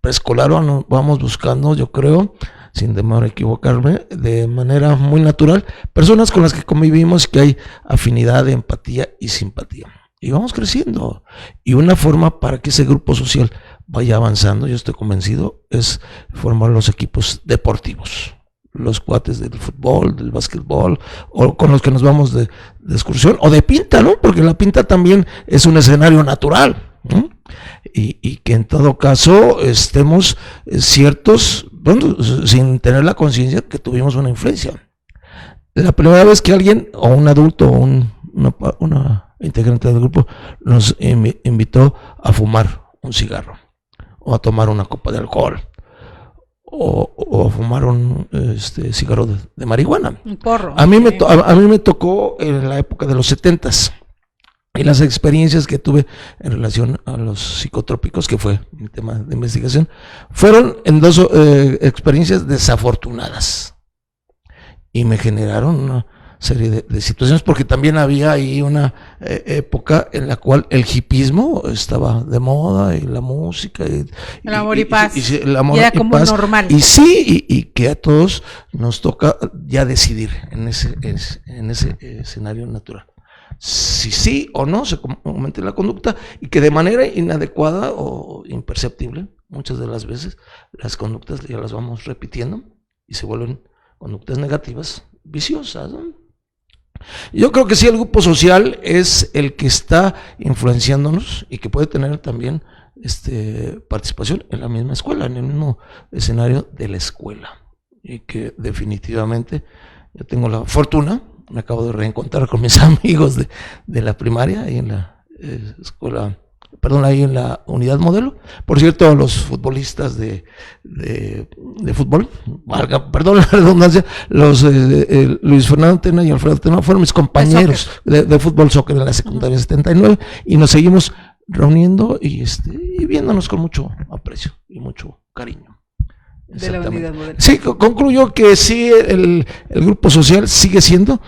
preescolar vamos buscando, yo creo, sin temor a equivocarme, de manera muy natural, personas con las que convivimos, que hay afinidad, empatía y simpatía. Y vamos creciendo. Y una forma para que ese grupo social vaya avanzando, yo estoy convencido, es formar los equipos deportivos. Los cuates del fútbol, del básquetbol, o con los que nos vamos de excursión, o de pinta, ¿no? Porque la pinta también es un escenario natural, ¿no? Y que en todo caso estemos ciertos, bueno, sin tener la conciencia que tuvimos una influencia. La primera vez que alguien, o un adulto, o una integrante del grupo, nos invitó a fumar un cigarro, o a tomar una copa de alcohol, o a fumar un cigarro de marihuana. Un porro. A mí me tocó en la época de los 70s, y las experiencias que tuve en relación a los psicotrópicos, que fue mi tema de investigación, fueron en dos experiencias desafortunadas, y me generaron una serie de situaciones, porque también había ahí una época en la cual el hipismo estaba de moda, y la música, el amor y paz, el amor era y como paz, normal. y sí, y que a todos nos toca ya decidir en ese escenario natural, si sí o no se aumente la conducta, y que de manera inadecuada o imperceptible, muchas de las veces, las conductas ya las vamos repitiendo, y se vuelven conductas negativas, viciosas, ¿no? Yo creo que sí, el grupo social es el que está influenciándonos, y que puede tener también participación en la misma escuela, en el mismo escenario de la escuela, y que definitivamente yo tengo la fortuna, me acabo de reencontrar con mis amigos de la primaria, ahí en la escuela, perdón, ahí en la unidad modelo. Por cierto, los futbolistas de fútbol, perdón la redundancia, los Luis Fernando Tena y Alfredo Tena fueron mis compañeros de fútbol soccer en la secundaria 79, y nos seguimos reuniendo y viéndonos con mucho aprecio y mucho cariño. De la unidad modelo. Sí, concluyo que sí, el grupo social sigue siendo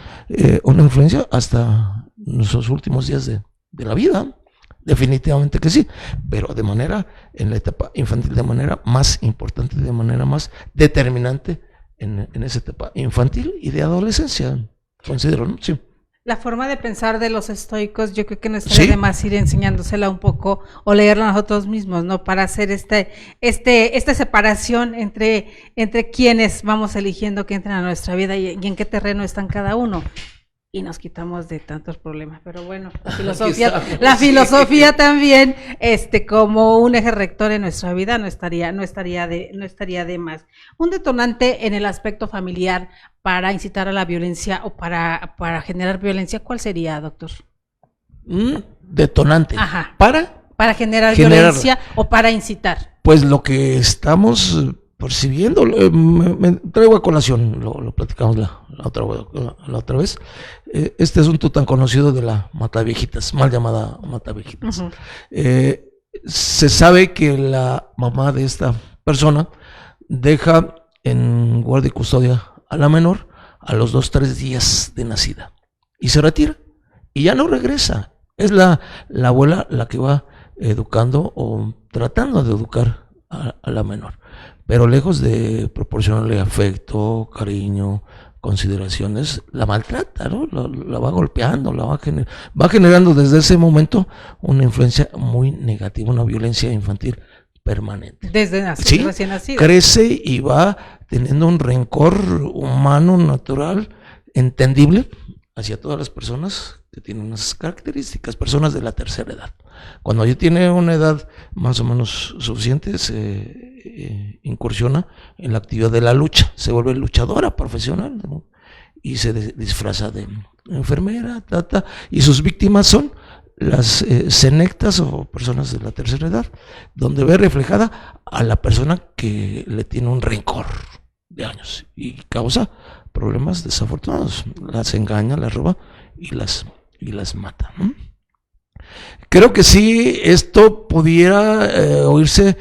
una influencia hasta nuestros últimos días de la vida. Definitivamente que sí, pero de manera, en la etapa infantil, de manera más importante, de manera más determinante en esa etapa infantil y de adolescencia, considero, ¿no? Sí. La forma de pensar de los estoicos, yo creo que no estaría de más ir enseñándosela un poco, o leerla nosotros mismos, ¿no? Para hacer esta separación entre quienes vamos eligiendo que entran a nuestra vida y en qué terreno están cada uno. Y nos quitamos de tantos problemas, pero bueno, la filosofía también, como un eje rector en nuestra vida, no estaría de más. Un detonante en el aspecto familiar para incitar a la violencia o para generar violencia, ¿cuál sería, doctor? Detonante. Ajá. Para generar violencia o para incitar. Pues lo que estamos percibiendo, me traigo a colación, lo platicamos la otra vez, este asunto tan conocido de la mataviejitas, mal llamada mataviejitas. Uh-huh. Se sabe que la mamá de esta persona deja en guardia y custodia a la menor a los 2-3 días de nacida, y se retira, y ya no regresa. Es la abuela la que va educando o tratando de educar a la menor, pero lejos de proporcionarle afecto, cariño, consideraciones, la maltrata, ¿no? La va golpeando, va generando desde ese momento una influencia muy negativa, una violencia infantil permanente. Desde recién nacido. Crece y va teniendo un rencor humano, natural, entendible, hacia todas las personas que tienen unas características, personas de la tercera edad. Cuando ya tiene una edad más o menos suficiente, se incursiona en la actividad de la lucha, se vuelve luchadora profesional, ¿no? Y se disfraza de enfermera, y sus víctimas son las senectas o personas de la tercera edad, donde ve reflejada a la persona que le tiene un rencor de años y causa problemas desafortunados, las engaña, las roba y las mata, ¿no? Creo que sí, esto pudiera oírse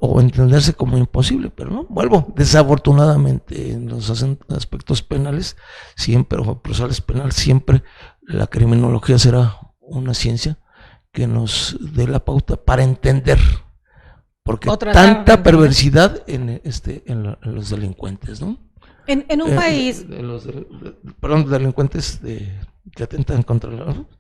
o entenderse como imposible, pero no, vuelvo, desafortunadamente en los aspectos penales siempre, o procesales penales, siempre la criminología será una ciencia que nos dé la pauta para entender porque Otra tanta tarde, perversidad en los delincuentes, ¿no? En un país, Perdón, delincuentes que atentan contra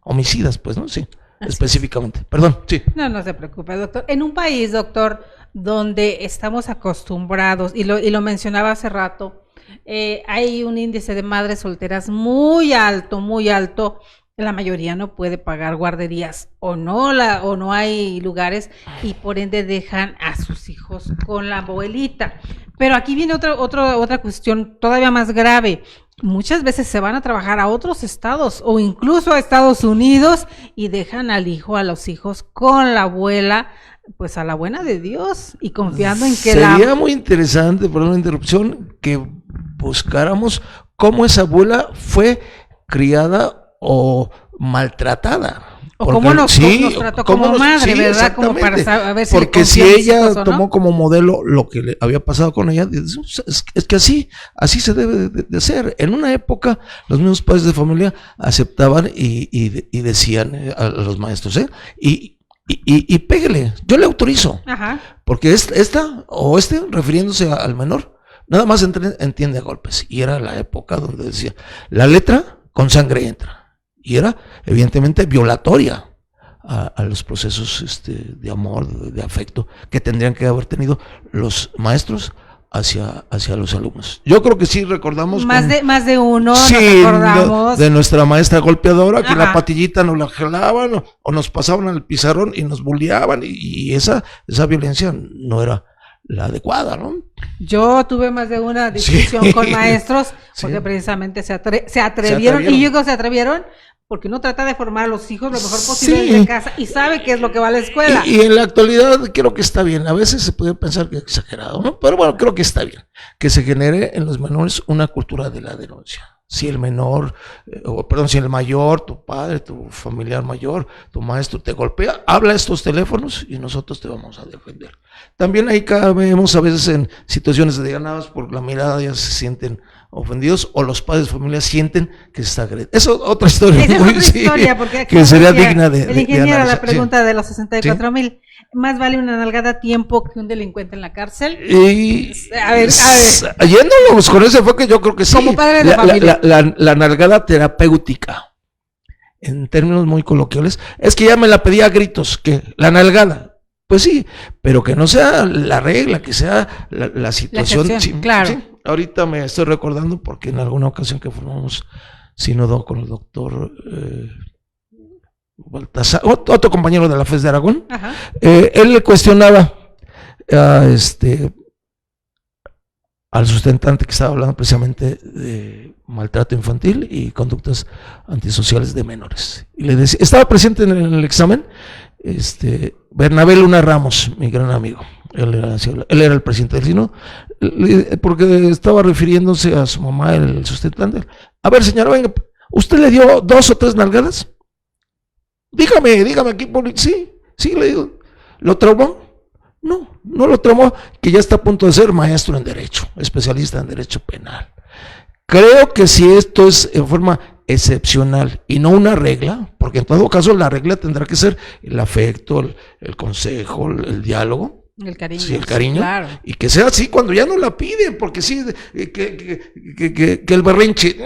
homicidas, pues, ¿no? Sí, específicamente. Perdón, sí. no se preocupe, doctor. En un país, doctor, donde estamos acostumbrados, y lo mencionaba hace rato, hay un índice de madres solteras muy alto, muy alto. La mayoría no puede pagar guarderías o no hay lugares y por ende dejan a sus hijos con la abuelita. Pero aquí viene otra cuestión todavía más grave. Muchas veces se van a trabajar a otros estados o incluso a Estados Unidos y dejan a los hijos con la abuela, pues a la buena de Dios y confiando en que Sería muy interesante, por una interrupción, que buscáramos cómo esa abuela fue criada o maltratada. O cómo nos trató como madre, ¿verdad? Como para saber si porque si ella tomó como modelo lo que le había pasado con ella, es que así se debe de hacer. En una época, los mismos padres de familia aceptaban y decían a los maestros, y pégale, yo le autorizo. Ajá. Porque refiriéndose al menor, nada más entiende a golpes. Y era la época donde decía, la letra con sangre entra. Y era evidentemente violatoria a los procesos de amor, de afecto que tendrían que haber tenido los maestros hacia los alumnos. Yo creo que sí recordamos más de uno, sí, nos recordamos de nuestra maestra golpeadora, que la patillita nos la jalaban o nos pasaban al pizarrón y nos bulleaban y esa violencia no era la adecuada, ¿no? Yo tuve más de una discusión con maestros porque precisamente se atrevieron, y yo digo se atrevieron porque uno trata de formar a los hijos lo mejor posible desde casa y sabe qué es lo que va a la escuela. Y en la actualidad creo que está bien, a veces se puede pensar que es exagerado, ¿no? Pero bueno, creo que está bien que se genere en los menores una cultura de la denuncia. Si el si el mayor, tu padre, tu familiar mayor, tu maestro te golpea, habla a estos teléfonos y nosotros te vamos a defender. También ahí caemos a veces en situaciones de ganados por la mirada, ya se sienten ofendidos o los padres de familia sienten que se está agrediendo. Eso es otra historia. Esa es otra historia, porque que sería digna de el ingeniero, de la pregunta de los 64,000. ¿Más vale una nalgada a tiempo que un delincuente en la cárcel? A ver. Yéndonos con ese enfoque, yo creo que sí. Como padre de familia. La nalgada terapéutica, en términos muy coloquiales, es que ya me la pedía a gritos, que la nalgada. Pues sí, pero que no sea la regla, que sea la situación. Claro. Sí. Ahorita me estoy recordando porque en alguna ocasión que formamos sínodo con el doctor Baltasar, otro compañero de la FES de Aragón, él le cuestionaba al sustentante que estaba hablando precisamente de maltrato infantil y conductas antisociales de menores. Y le decía, estaba presente en el examen Bernabé Luna Ramos, mi gran amigo. Él era el presidente del sínodo, porque estaba refiriéndose a su mamá, el sustentante. A ver, señora, venga, ¿usted le dio 2 o 3 nalgadas? Dígame aquí, sí, le digo. ¿Lo traumó? No lo traumó, que ya está a punto de ser maestro en Derecho, especialista en Derecho Penal. Creo que si esto es en forma excepcional y no una regla, porque en todo caso la regla tendrá que ser el afecto, el consejo, el diálogo. El cariño. Sí, el cariño. Claro. Y que sea así cuando ya no la piden, porque sí, que el berrinche,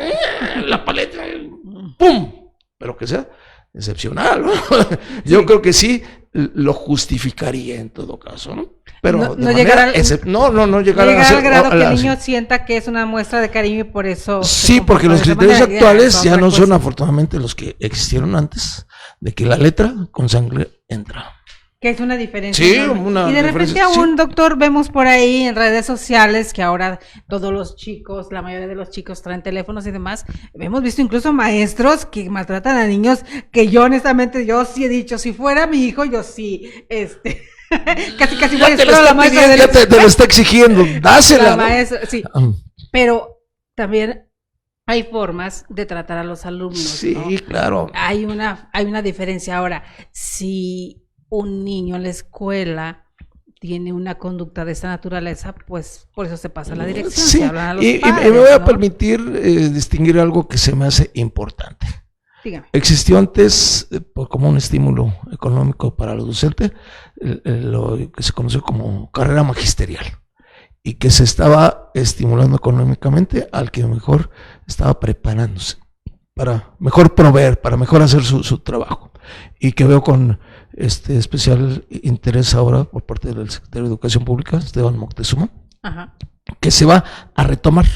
la paleta, ¡pum! Pero que sea excepcional, ¿no? Yo creo que sí lo justificaría en todo caso, ¿no? Pero no llegar al grado que el niño sienta que es una muestra de cariño y por eso. Sí, porque los criterios actuales ya no son afortunadamente los que existieron antes, de que la letra con sangre entra. Que es una diferencia. Sí, y de repente aún, doctor, vemos por ahí en redes sociales que ahora todos los chicos, la mayoría de los chicos traen teléfonos y demás. Hemos visto incluso maestros que maltratan a niños que yo honestamente, yo sí he dicho, si fuera mi hijo, yo sí, casi voy a esperar a la maestra. Ya te lo está exigiendo, dásela. La maestra, sí, pero también hay formas de tratar a los alumnos. Sí, ¿no? Claro. Hay una diferencia ahora. Si un niño en la escuela tiene una conducta de esta naturaleza, pues por eso se pasa a la dirección. Sí, se hablan a los y padres, me voy a ¿no? permitir distinguir algo que se me hace importante. Dígame. Existió antes, como un estímulo económico para los docentes, lo que se conoció como carrera magisterial, y que se estaba estimulando económicamente al que mejor estaba preparándose para mejor proveer, para mejor hacer su trabajo, y que veo con especial interés ahora por parte del secretario de Educación Pública, Esteban Moctezuma, Ajá. que se va a retomar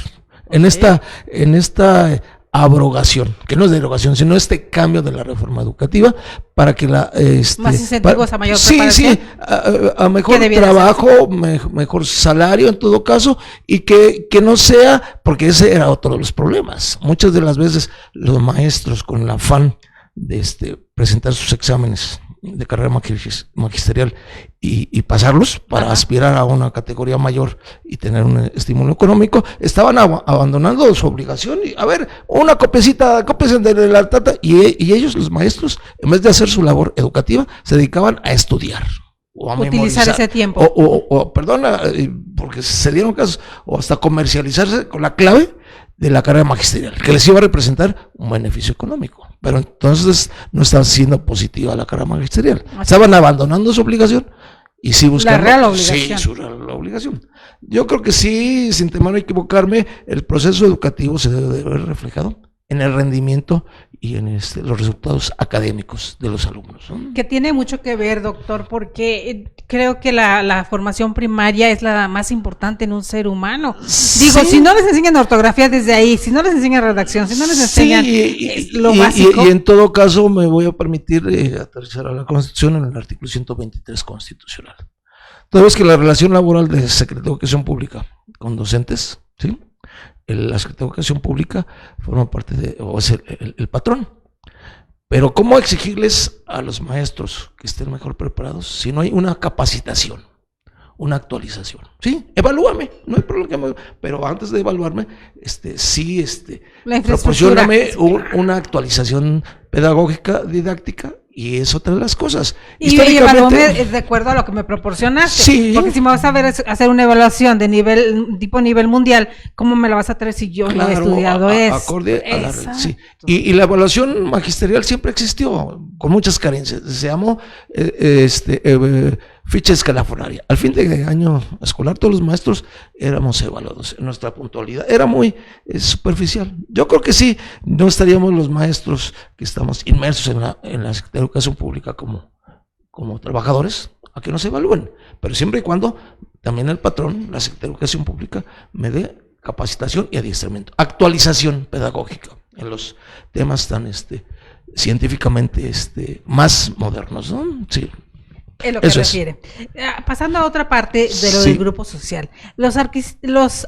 en esta abrogación, que no es derogación, sino este cambio de la reforma educativa para que la Más incentivos a mayor preparación. Sí, a mejor trabajo, mejor salario en todo caso, y que no sea, porque ese era otro de los problemas. Muchas de las veces los maestros, con el afán de presentar sus exámenes de carrera magisterial y pasarlos para aspirar a una categoría mayor y tener un estímulo económico, estaban abandonando su obligación. Y a ver, una copecita de la tata, y ellos, los maestros, en vez de hacer su labor educativa, se dedicaban a estudiar o a utilizar memorizar, ese tiempo, perdona, porque se dieron casos, o hasta comercializarse con la clave de la carrera magisterial, que les iba a representar un beneficio económico, pero entonces no estaba siendo positiva la carrera magisterial. Estaban abandonando su obligación y sí buscando la real obligación. Sí, su real obligación. Yo creo que sí, sin temor a equivocarme, el proceso educativo se debe ver reflejado en el rendimiento y en los resultados académicos de los alumnos, ¿no? Que tiene mucho que ver, doctor, porque creo que la formación primaria es la más importante en un ser humano. Sí. Digo, si no les enseñan ortografía desde ahí, si no les enseñan redacción, si no les enseñan lo básico. Y en todo caso me voy a permitir aterrizar a la Constitución en el artículo 123 constitucional. Toda vez que la relación laboral de Secretaría de Educación Pública con docentes, ¿sí?, la Secretaría de Educación Pública forma parte o es el patrón. Pero ¿cómo exigirles a los maestros que estén mejor preparados si no hay una capacitación, una actualización? Sí, evalúame, no hay problema, pero antes de evaluarme, proporcióname una actualización pedagógica, didáctica, y es otra de las cosas. Y evalúame de acuerdo a lo que me proporcionaste. Sí. Porque si me vas a hacer una evaluación de nivel mundial, ¿cómo me la vas a traer si yo no he estudiado eso? Acorde a la red, sí. Y la evaluación magisterial siempre existió, con muchas carencias. Se llamó ficha escalafonaria. Al fin de año escolar, todos los maestros éramos evaluados. Nuestra puntualidad era muy superficial. Yo creo que sí, no estaríamos los maestros que estamos inmersos en la Secretaría de Educación Pública como trabajadores a que nos evalúen. Pero siempre y cuando también el patrón, la Secretaría de Educación Pública, me dé capacitación y adiestramiento, actualización pedagógica en los temas tan científicamente más modernos, ¿no? Sí. Es lo que refiere. Pasando a otra parte de lo del grupo social, los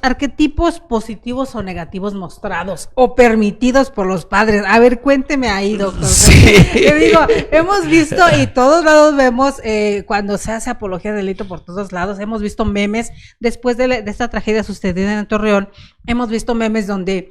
arquetipos positivos o negativos mostrados o permitidos por los padres. A ver, cuénteme ahí, doctor. Sí. Yo digo, hemos visto y todos lados vemos cuando se hace apología del delito por todos lados, hemos visto memes después de esta tragedia sucedida en Torreón, hemos visto memes donde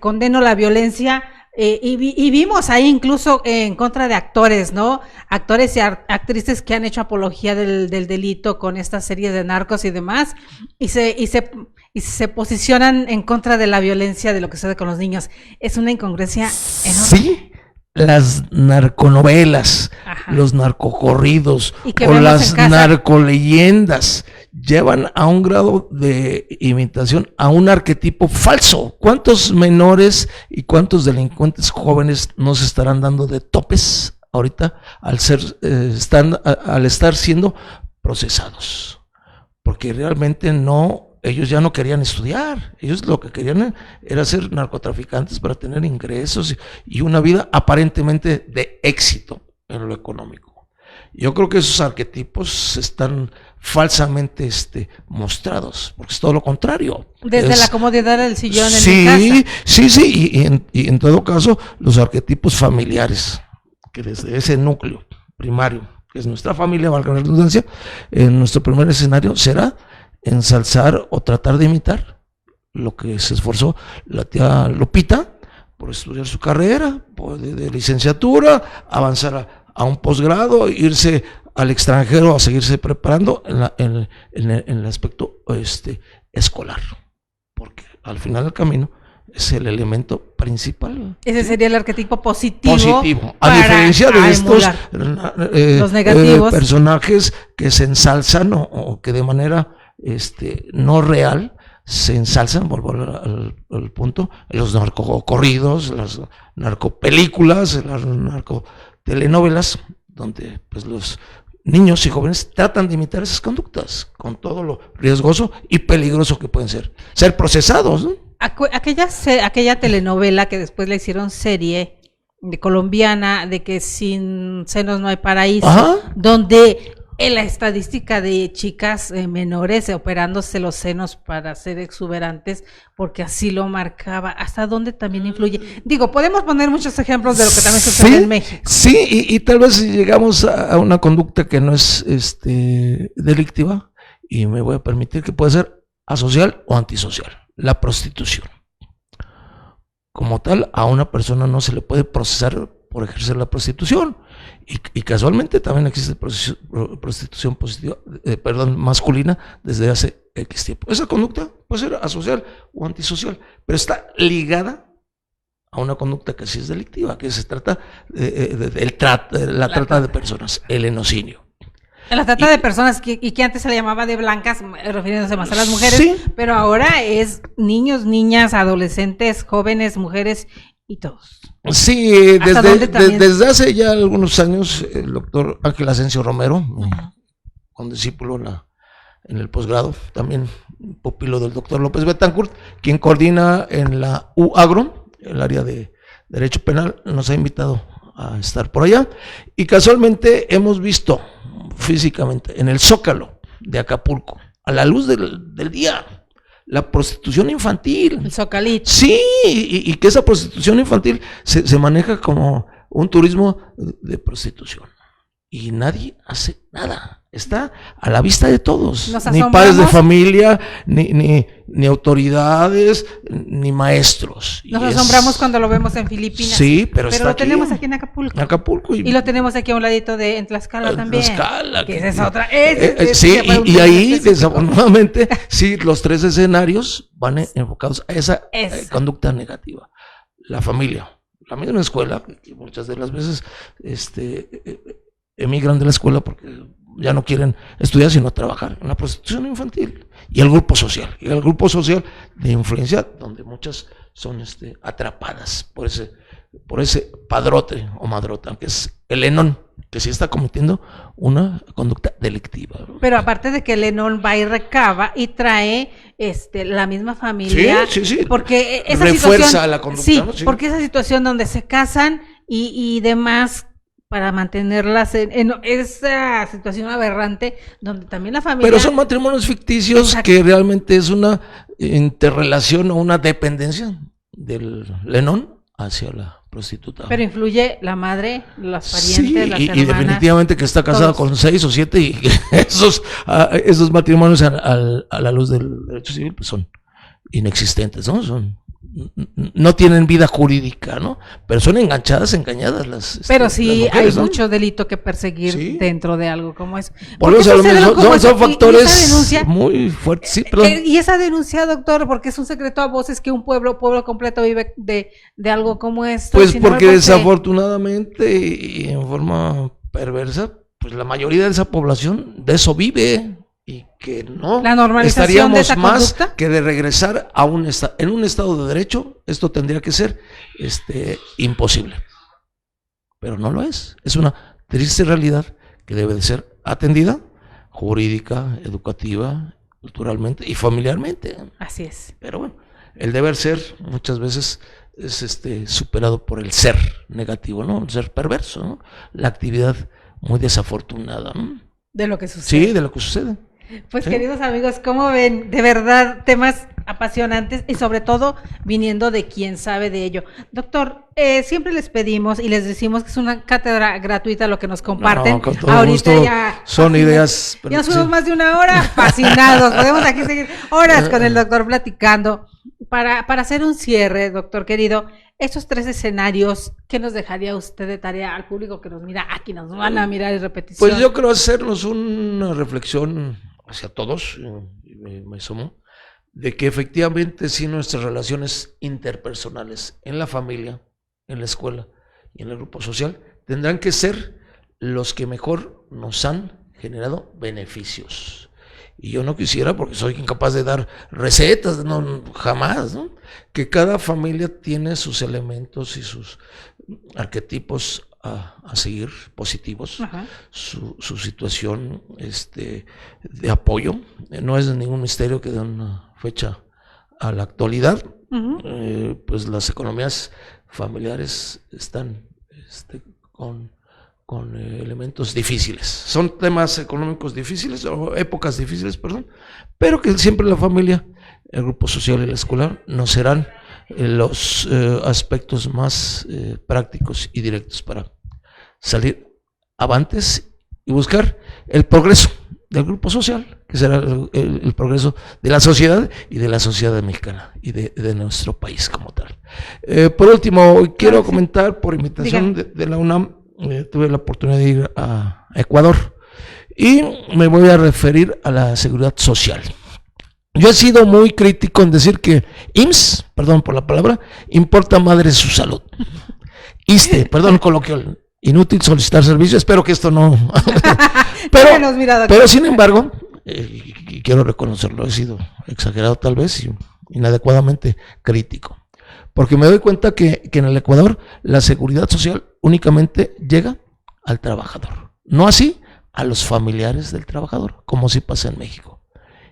condeno la violencia. Y vimos ahí incluso en contra de actores, ¿no? Actores y actrices que han hecho apología del delito con esta serie de narcos y demás, y se posicionan en contra de la violencia de lo que sucede con los niños. Es una incongruencia enorme. Sí, las narconovelas, los narcocorridos o las narcoleyendas llevan a un grado de imitación a un arquetipo falso. ¿Cuántos menores y cuántos delincuentes jóvenes nos estarán dando de topes ahorita al estar siendo procesados? Porque realmente ellos ya no querían estudiar, ellos lo que querían era ser narcotraficantes para tener ingresos y una vida aparentemente de éxito en lo económico. Yo creo que esos arquetipos están falsamente mostrados, porque es todo lo contrario. Desde la comodidad del sillón en mi casa. Sí, y en todo caso, los arquetipos familiares, que desde ese núcleo primario, que es nuestra familia, valga la redundancia, en nuestro primer escenario será ensalzar o tratar de imitar lo que se esforzó la tía Lupita por estudiar su carrera de licenciatura, avanzar a un posgrado, irse al extranjero a seguirse preparando en el aspecto escolar, porque al final del camino es el elemento principal. Ese sería el arquetipo positivo. A diferencia de estos los negativos. Personajes que se ensalzan o que de manera no real se ensalzan, vuelvo al punto, los narcocorridos, las narcopelículas, las narcotelenovelas, donde pues los niños y jóvenes tratan de imitar esas conductas con todo lo riesgoso y peligroso que pueden ser procesados, ¿no? Aquella telenovela que después le hicieron serie de colombiana, de que sin senos no hay paraíso. Ajá. Donde en la estadística de chicas menores operándose los senos para ser exuberantes, porque así lo marcaba, ¿hasta dónde también influye? Digo, podemos poner muchos ejemplos de lo que también sucede en México. Sí, y tal vez llegamos a una conducta que no es delictiva, y me voy a permitir que puede ser asocial o antisocial. La prostitución. Como tal, a una persona no se le puede procesar por ejercer la prostitución. Y casualmente también existe prostitución masculina desde hace X tiempo. Esa conducta puede ser asocial o antisocial, pero está ligada a una conducta que sí es delictiva, que se trata la trata de personas, el enocinio. La trata de personas, y que antes se le llamaba de blancas, refiriéndose más a las mujeres, sí, pero ahora es niños, niñas, adolescentes, jóvenes, mujeres y todos. Sí, desde hace ya algunos años, el doctor Ángel Asensio Romero, condiscípulo en el posgrado, también pupilo del doctor López Betancourt, quien coordina en la UAGRO, el área de Derecho Penal, nos ha invitado a estar por allá, y casualmente hemos visto físicamente en el Zócalo de Acapulco, a la luz del día, la prostitución infantil. El Zocalito. Sí, y que esa prostitución infantil se maneja como un turismo de prostitución. Y nadie hace nada. Está a la vista de todos. Ni padres de familia, ni autoridades, ni maestros. Nos asombramos cuando lo vemos en Filipinas. Sí, pero está lo aquí, tenemos aquí en Acapulco. Y lo tenemos aquí a un ladito en Tlaxcala también. Tlaxcala. Que esa es otra. Sí, y ahí desafortunadamente, sí, los tres escenarios van enfocados a esa conducta negativa. La familia, la misma escuela, que muchas de las veces emigran de la escuela porque ya no quieren estudiar sino trabajar en la prostitución infantil, y el grupo social de influencia, donde muchas son atrapadas por ese padrote o madrota, que es el enón, que sí está cometiendo una conducta delictiva, ¿no? Pero aparte de que el enón va y recaba y trae la misma familia, sí. Porque esa refuerza situación, la conducta, sí, ¿no? Sí, porque esa situación donde se casan y demás, para mantenerlas en esa situación aberrante, donde también la familia... Pero son matrimonios ficticios. Exacto. Que realmente es una interrelación o una dependencia del enón hacia la prostituta. Pero influye la madre, las parientes, las hermanas. Y definitivamente que está casada con 6 o 7, y esos matrimonios a la luz del derecho civil pues son inexistentes, ¿no? No tienen vida jurídica, ¿no? Pero son engañadas las pero sí las mujeres, hay, ¿no?, mucho delito que perseguir dentro de algo como eso. Son factores muy fuertes. Sí, y esa denuncia, doctor, porque es un secreto a voces que un pueblo completo vive de algo como esto. Pues porque desafortunadamente y en forma perversa, pues la mayoría de esa población de eso vive. Y que no la normalización estaríamos de esa más conducta, que de regresar a en un estado de derecho. Esto tendría que ser imposible, pero no lo es. Es una triste realidad que debe de ser atendida jurídica, educativa, culturalmente y familiarmente. Así es. Pero bueno, el deber ser muchas veces es superado por el ser negativo, ¿no? El ser perverso, ¿no? La actividad muy desafortunada, ¿no? De lo que sucede. Sí, de lo que sucede. Pues sí, queridos amigos, ¿cómo ven? De verdad, temas apasionantes y sobre todo viniendo de quien sabe de ello. Doctor, siempre les pedimos y les decimos que es una cátedra gratuita lo que nos comparten. No, con todo ahorita gusto, ya son ideas. Ya nos fuimos más de una hora fascinados. Podemos aquí seguir horas con el doctor platicando. Para hacer un cierre, doctor querido, estos 3 escenarios, ¿qué nos dejaría usted de tarea al público que nos mira aquí, nos van a mirar en repetición? Pues yo creo hacernos una reflexión hacia todos, me sumo, de que efectivamente sí nuestras relaciones interpersonales en la familia, en la escuela y en el grupo social tendrán que ser los que mejor nos han generado beneficios. Y yo no quisiera, porque soy incapaz de dar recetas, no, jamás, ¿no? Que cada familia tiene sus elementos y sus arquetipos a seguir positivos, su situación de apoyo. No es ningún misterio que de una fecha a la actualidad, pues las economías familiares están con elementos difíciles. Son temas económicos difíciles, o épocas difíciles, perdón, pero que siempre la familia, el grupo social y la escolar nos serán los aspectos más prácticos y directos para salir avantes y buscar el progreso del grupo social, que será el progreso de la sociedad y de la sociedad mexicana y de nuestro país como tal. Por último, quiero comentar, por invitación de la UNAM, tuve la oportunidad de ir a Ecuador y me voy a referir a la seguridad social. Yo he sido muy crítico en decir que IMSS, perdón por la palabra, importa madre su salud. ISSSTE, perdón coloquial, inútil solicitar servicio, espero que esto no... pero sin embargo, y quiero reconocerlo, he sido exagerado tal vez y inadecuadamente crítico. Porque me doy cuenta que en el Ecuador la seguridad social únicamente llega al trabajador, no así a los familiares del trabajador, como sí pasa en México.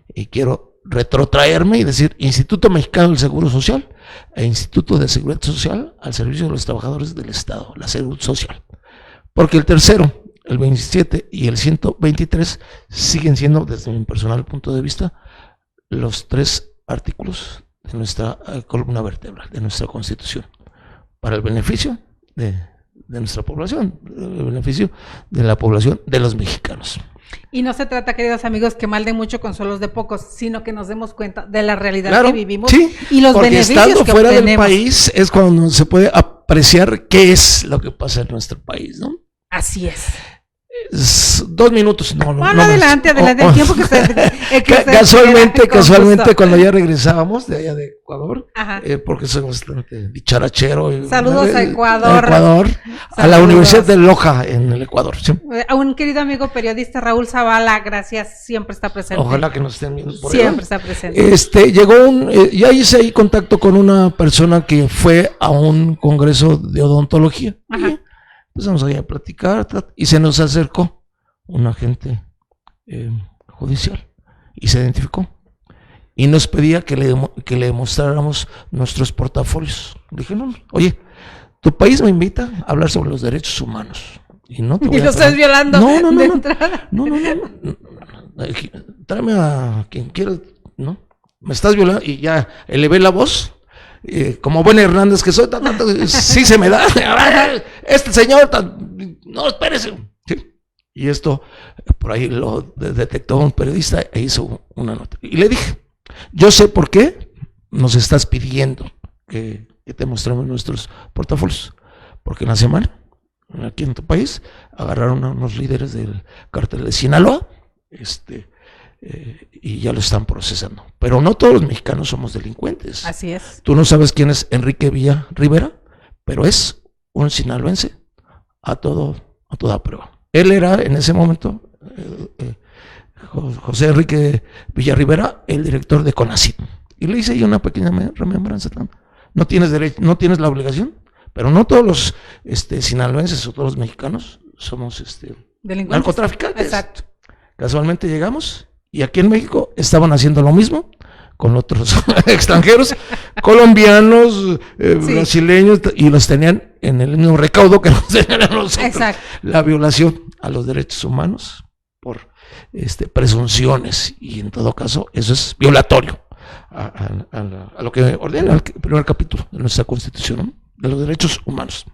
Y quiero retrotraerme y decir Instituto Mexicano del Seguro Social e Instituto de Seguridad Social al servicio de los trabajadores del Estado, la seguridad social. Porque el tercero, el 27 y el 123 siguen siendo, desde mi personal punto de vista, los tres artículos de nuestra columna vertebral, de nuestra Constitución, para el beneficio de nuestra población, el beneficio de la población de los mexicanos. Y no se trata, queridos amigos, que mal de mucho consuelos de pocos, sino que nos demos cuenta de la realidad que vivimos, sí, y los beneficios estando que fuera obtenemos del país es cuando se puede apreciar qué es lo que pasa en nuestro país, ¿no? Así es. 2 minutos, no, adelante, el tiempo que casualmente cuando ya regresábamos de allá de Ecuador, porque soy bastante dicharachero. Saludos a Ecuador. A la Universidad de Loja en el Ecuador. ¿Sí? A un querido amigo periodista, Raúl Zavala, gracias, siempre está presente. Ojalá que nos estén viendo por siempre está presente. Llegó ya hice ahí contacto con una persona que fue a un congreso de odontología. Empezamos ahí a platicar y se nos acercó un agente judicial y se identificó y nos pedía que le mostráramos nuestros portafolios. Dije, no, oye, tu país me invita a hablar sobre los derechos humanos y no te voy lo estás violando de entrada. No, tráeme a quien quieras, ¿no? Me estás violando y ya elevé la voz. Como buen Hernández que soy, sí se me da. Este señor, no, espérese. ¿Sí? Y esto, por ahí lo detectó un periodista e hizo una nota. Y le dije, yo sé por qué nos estás pidiendo que te mostremos nuestros portafolios. Porque en la semana, aquí en tu país, agarraron a unos líderes del cártel de Sinaloa, y ya lo están procesando. Pero no todos los mexicanos somos delincuentes. Así es. Tú no sabes quién es Enrique Villa Rivera, pero es un sinaloense a toda prueba. Él era en ese momento José Enrique Villa Rivera, el director de CONACYT. Y le hice yo una pequeña remembranza. No tienes derecho, no tienes la obligación, pero no todos los sinaloenses o todos los mexicanos somos narcotraficantes. Exacto. Casualmente llegamos y aquí en México estaban haciendo lo mismo con otros extranjeros, colombianos, brasileños, y los tenían en el mismo recaudo que nos tenían a nosotros. Exacto. La violación a los derechos humanos por presunciones, y en todo caso eso es violatorio a lo que ordena el primer capítulo de nuestra Constitución, ¿no? De los derechos humanos.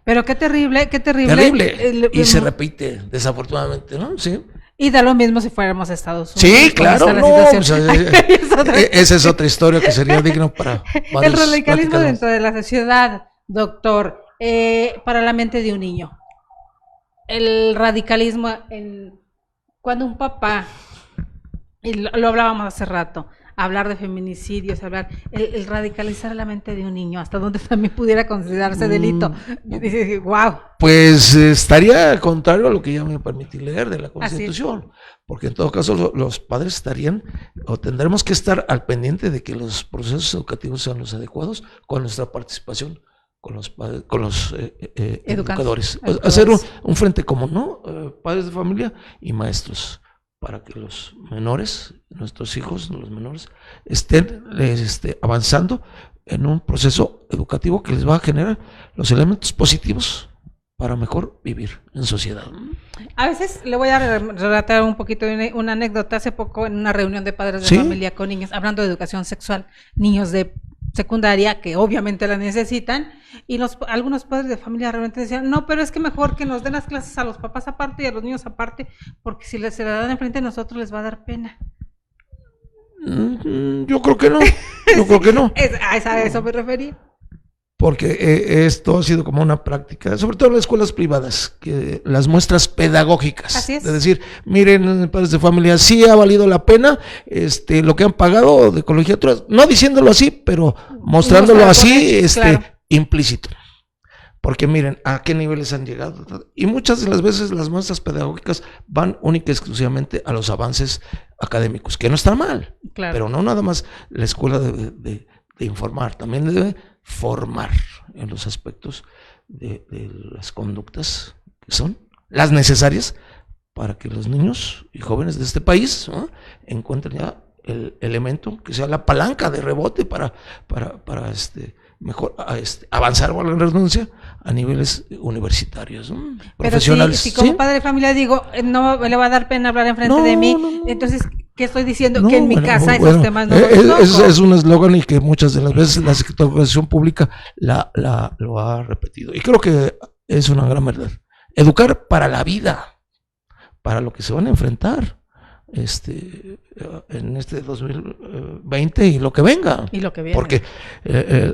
Pero qué terrible. Terrible. Y se repite, desafortunadamente, ¿no? Sí. Y da lo mismo si fuéramos a Estados Unidos. Sí, claro, no, pues, esa es otra historia que sería digno para el radicalismo dentro de la sociedad, doctor, para la mente de un niño. El radicalismo, cuando un papá, y lo hablábamos hace rato, hablar de feminicidios, hablar, el radicalizar la mente de un niño, hasta donde también pudiera considerarse delito. Dice, wow. Pues estaría contrario a lo que ya me permití leer de la Constitución, porque en todo caso los padres estarían, o tendremos que estar al pendiente de que los procesos educativos sean los adecuados con nuestra participación con los padres, con los educadores. Hacer un frente común, ¿no? Padres de familia y maestros, para que los menores, nuestros hijos, los menores, estén avanzando en un proceso educativo que les va a generar los elementos positivos para mejor vivir en sociedad. A veces le voy a relatar un poquito de una anécdota. Hace poco en una reunión de padres de familia con niños, hablando de educación sexual, niños de secundaria que obviamente la necesitan, y algunos padres de familia realmente decían, no, pero es que mejor que nos den las clases a los papás aparte y a los niños aparte, porque si se la dan enfrente de nosotros les va a dar pena. Yo creo que no, A eso me refería. Porque esto ha sido como una práctica, sobre todo en las escuelas privadas, que las muestras pedagógicas. Así es. De decir, miren, padres de familia, sí ha valido la pena lo que han pagado de colegiaturas, no diciéndolo así, pero mostrándolo así, claro, implícito. Porque miren a qué niveles han llegado. Y muchas de las veces las muestras pedagógicas van única y exclusivamente a los avances académicos, que no están mal, claro, pero no nada más la escuela de informar, también debe formar en los aspectos de las conductas que son las necesarias para que los niños y jóvenes de este país, ¿no?, encuentren ya el elemento que sea la palanca de rebote para mejor avanzar, o la redundancia, a niveles universitarios, ¿no?, profesionales. Pero si como padre de familia digo, no le va a dar pena hablar enfrente de mí, entonces, ¿qué estoy diciendo? Que en mi casa esos temas no es un eslogan y que muchas de las veces la Secretaría de Educación Pública lo ha repetido. Y creo que es una gran verdad. Educar para la vida, para lo que se van a enfrentar en 2020 y lo que venga. Y lo que viene. Porque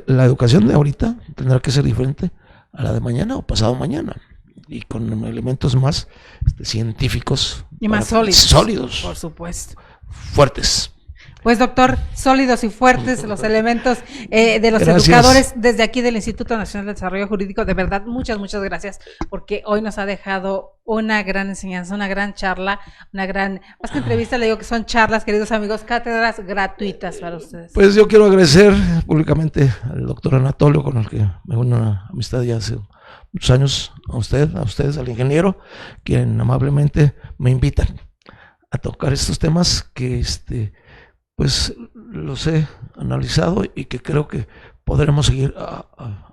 la educación de ahorita tendrá que ser diferente a la de mañana o pasado mañana, y con elementos más científicos y más sólidos, por supuesto, fuertes. Pues doctor, sólidos y fuertes los elementos de los educadores desde aquí del Instituto Nacional de Desarrollo Jurídico. De verdad, muchas gracias, porque hoy nos ha dejado una gran enseñanza, una gran charla, más que entrevista, le digo que son charlas, queridos amigos, cátedras gratuitas para ustedes. Pues yo quiero agradecer públicamente al doctor Anatolio, con el que me uno una amistad ya hace muchos años, a ustedes, al ingeniero, quien amablemente me invitan a tocar estos temas que pues los he analizado y que creo que podremos seguir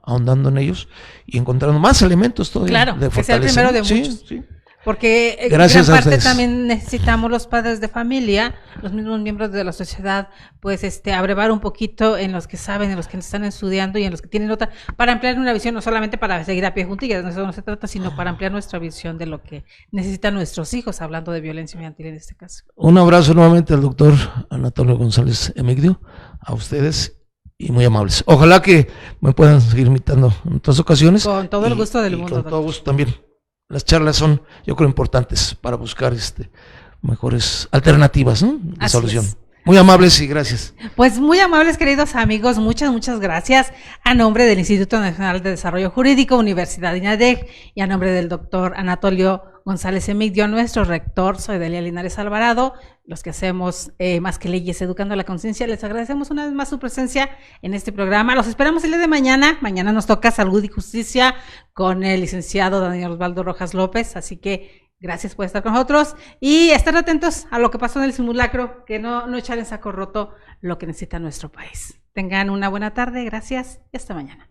ahondando en ellos y encontrando más elementos todavía de fortaleza. Que sea el primero de muchos. Sí. Porque en gran parte también necesitamos los padres de familia, los mismos miembros de la sociedad, pues abrevar un poquito en los que saben, en los que están estudiando y en los que tienen otra, para ampliar una visión, no solamente para seguir a pie juntillas, de eso no se trata, sino para ampliar nuestra visión de lo que necesitan nuestros hijos, hablando de violencia infantil en este caso. Un abrazo nuevamente al doctor Anatolio González Emigdio, a ustedes, y muy amables. Ojalá que me puedan seguir invitando en otras ocasiones. Con todo el gusto del mundo. Con todo gusto también. Las charlas son, yo creo, importantes para buscar mejores alternativas, ¿no?, de solución. Muy amables y gracias. Pues muy amables, queridos amigos, muchas gracias. A nombre del Instituto Nacional de Desarrollo Jurídico, Universidad INADEC, y a nombre del doctor Anatolio González Emigdio, nuestro rector, soy Delia Linares Alvarado, los que hacemos Más que Leyes, Educando la Conciencia, les agradecemos una vez más su presencia en este programa. Los esperamos el día de mañana. Mañana nos toca Salud y Justicia con el licenciado Daniel Osvaldo Rojas López, así que gracias por estar con nosotros y estar atentos a lo que pasó en el simulacro, que no echar en saco roto lo que necesita nuestro país. Tengan una buena tarde, gracias y hasta mañana.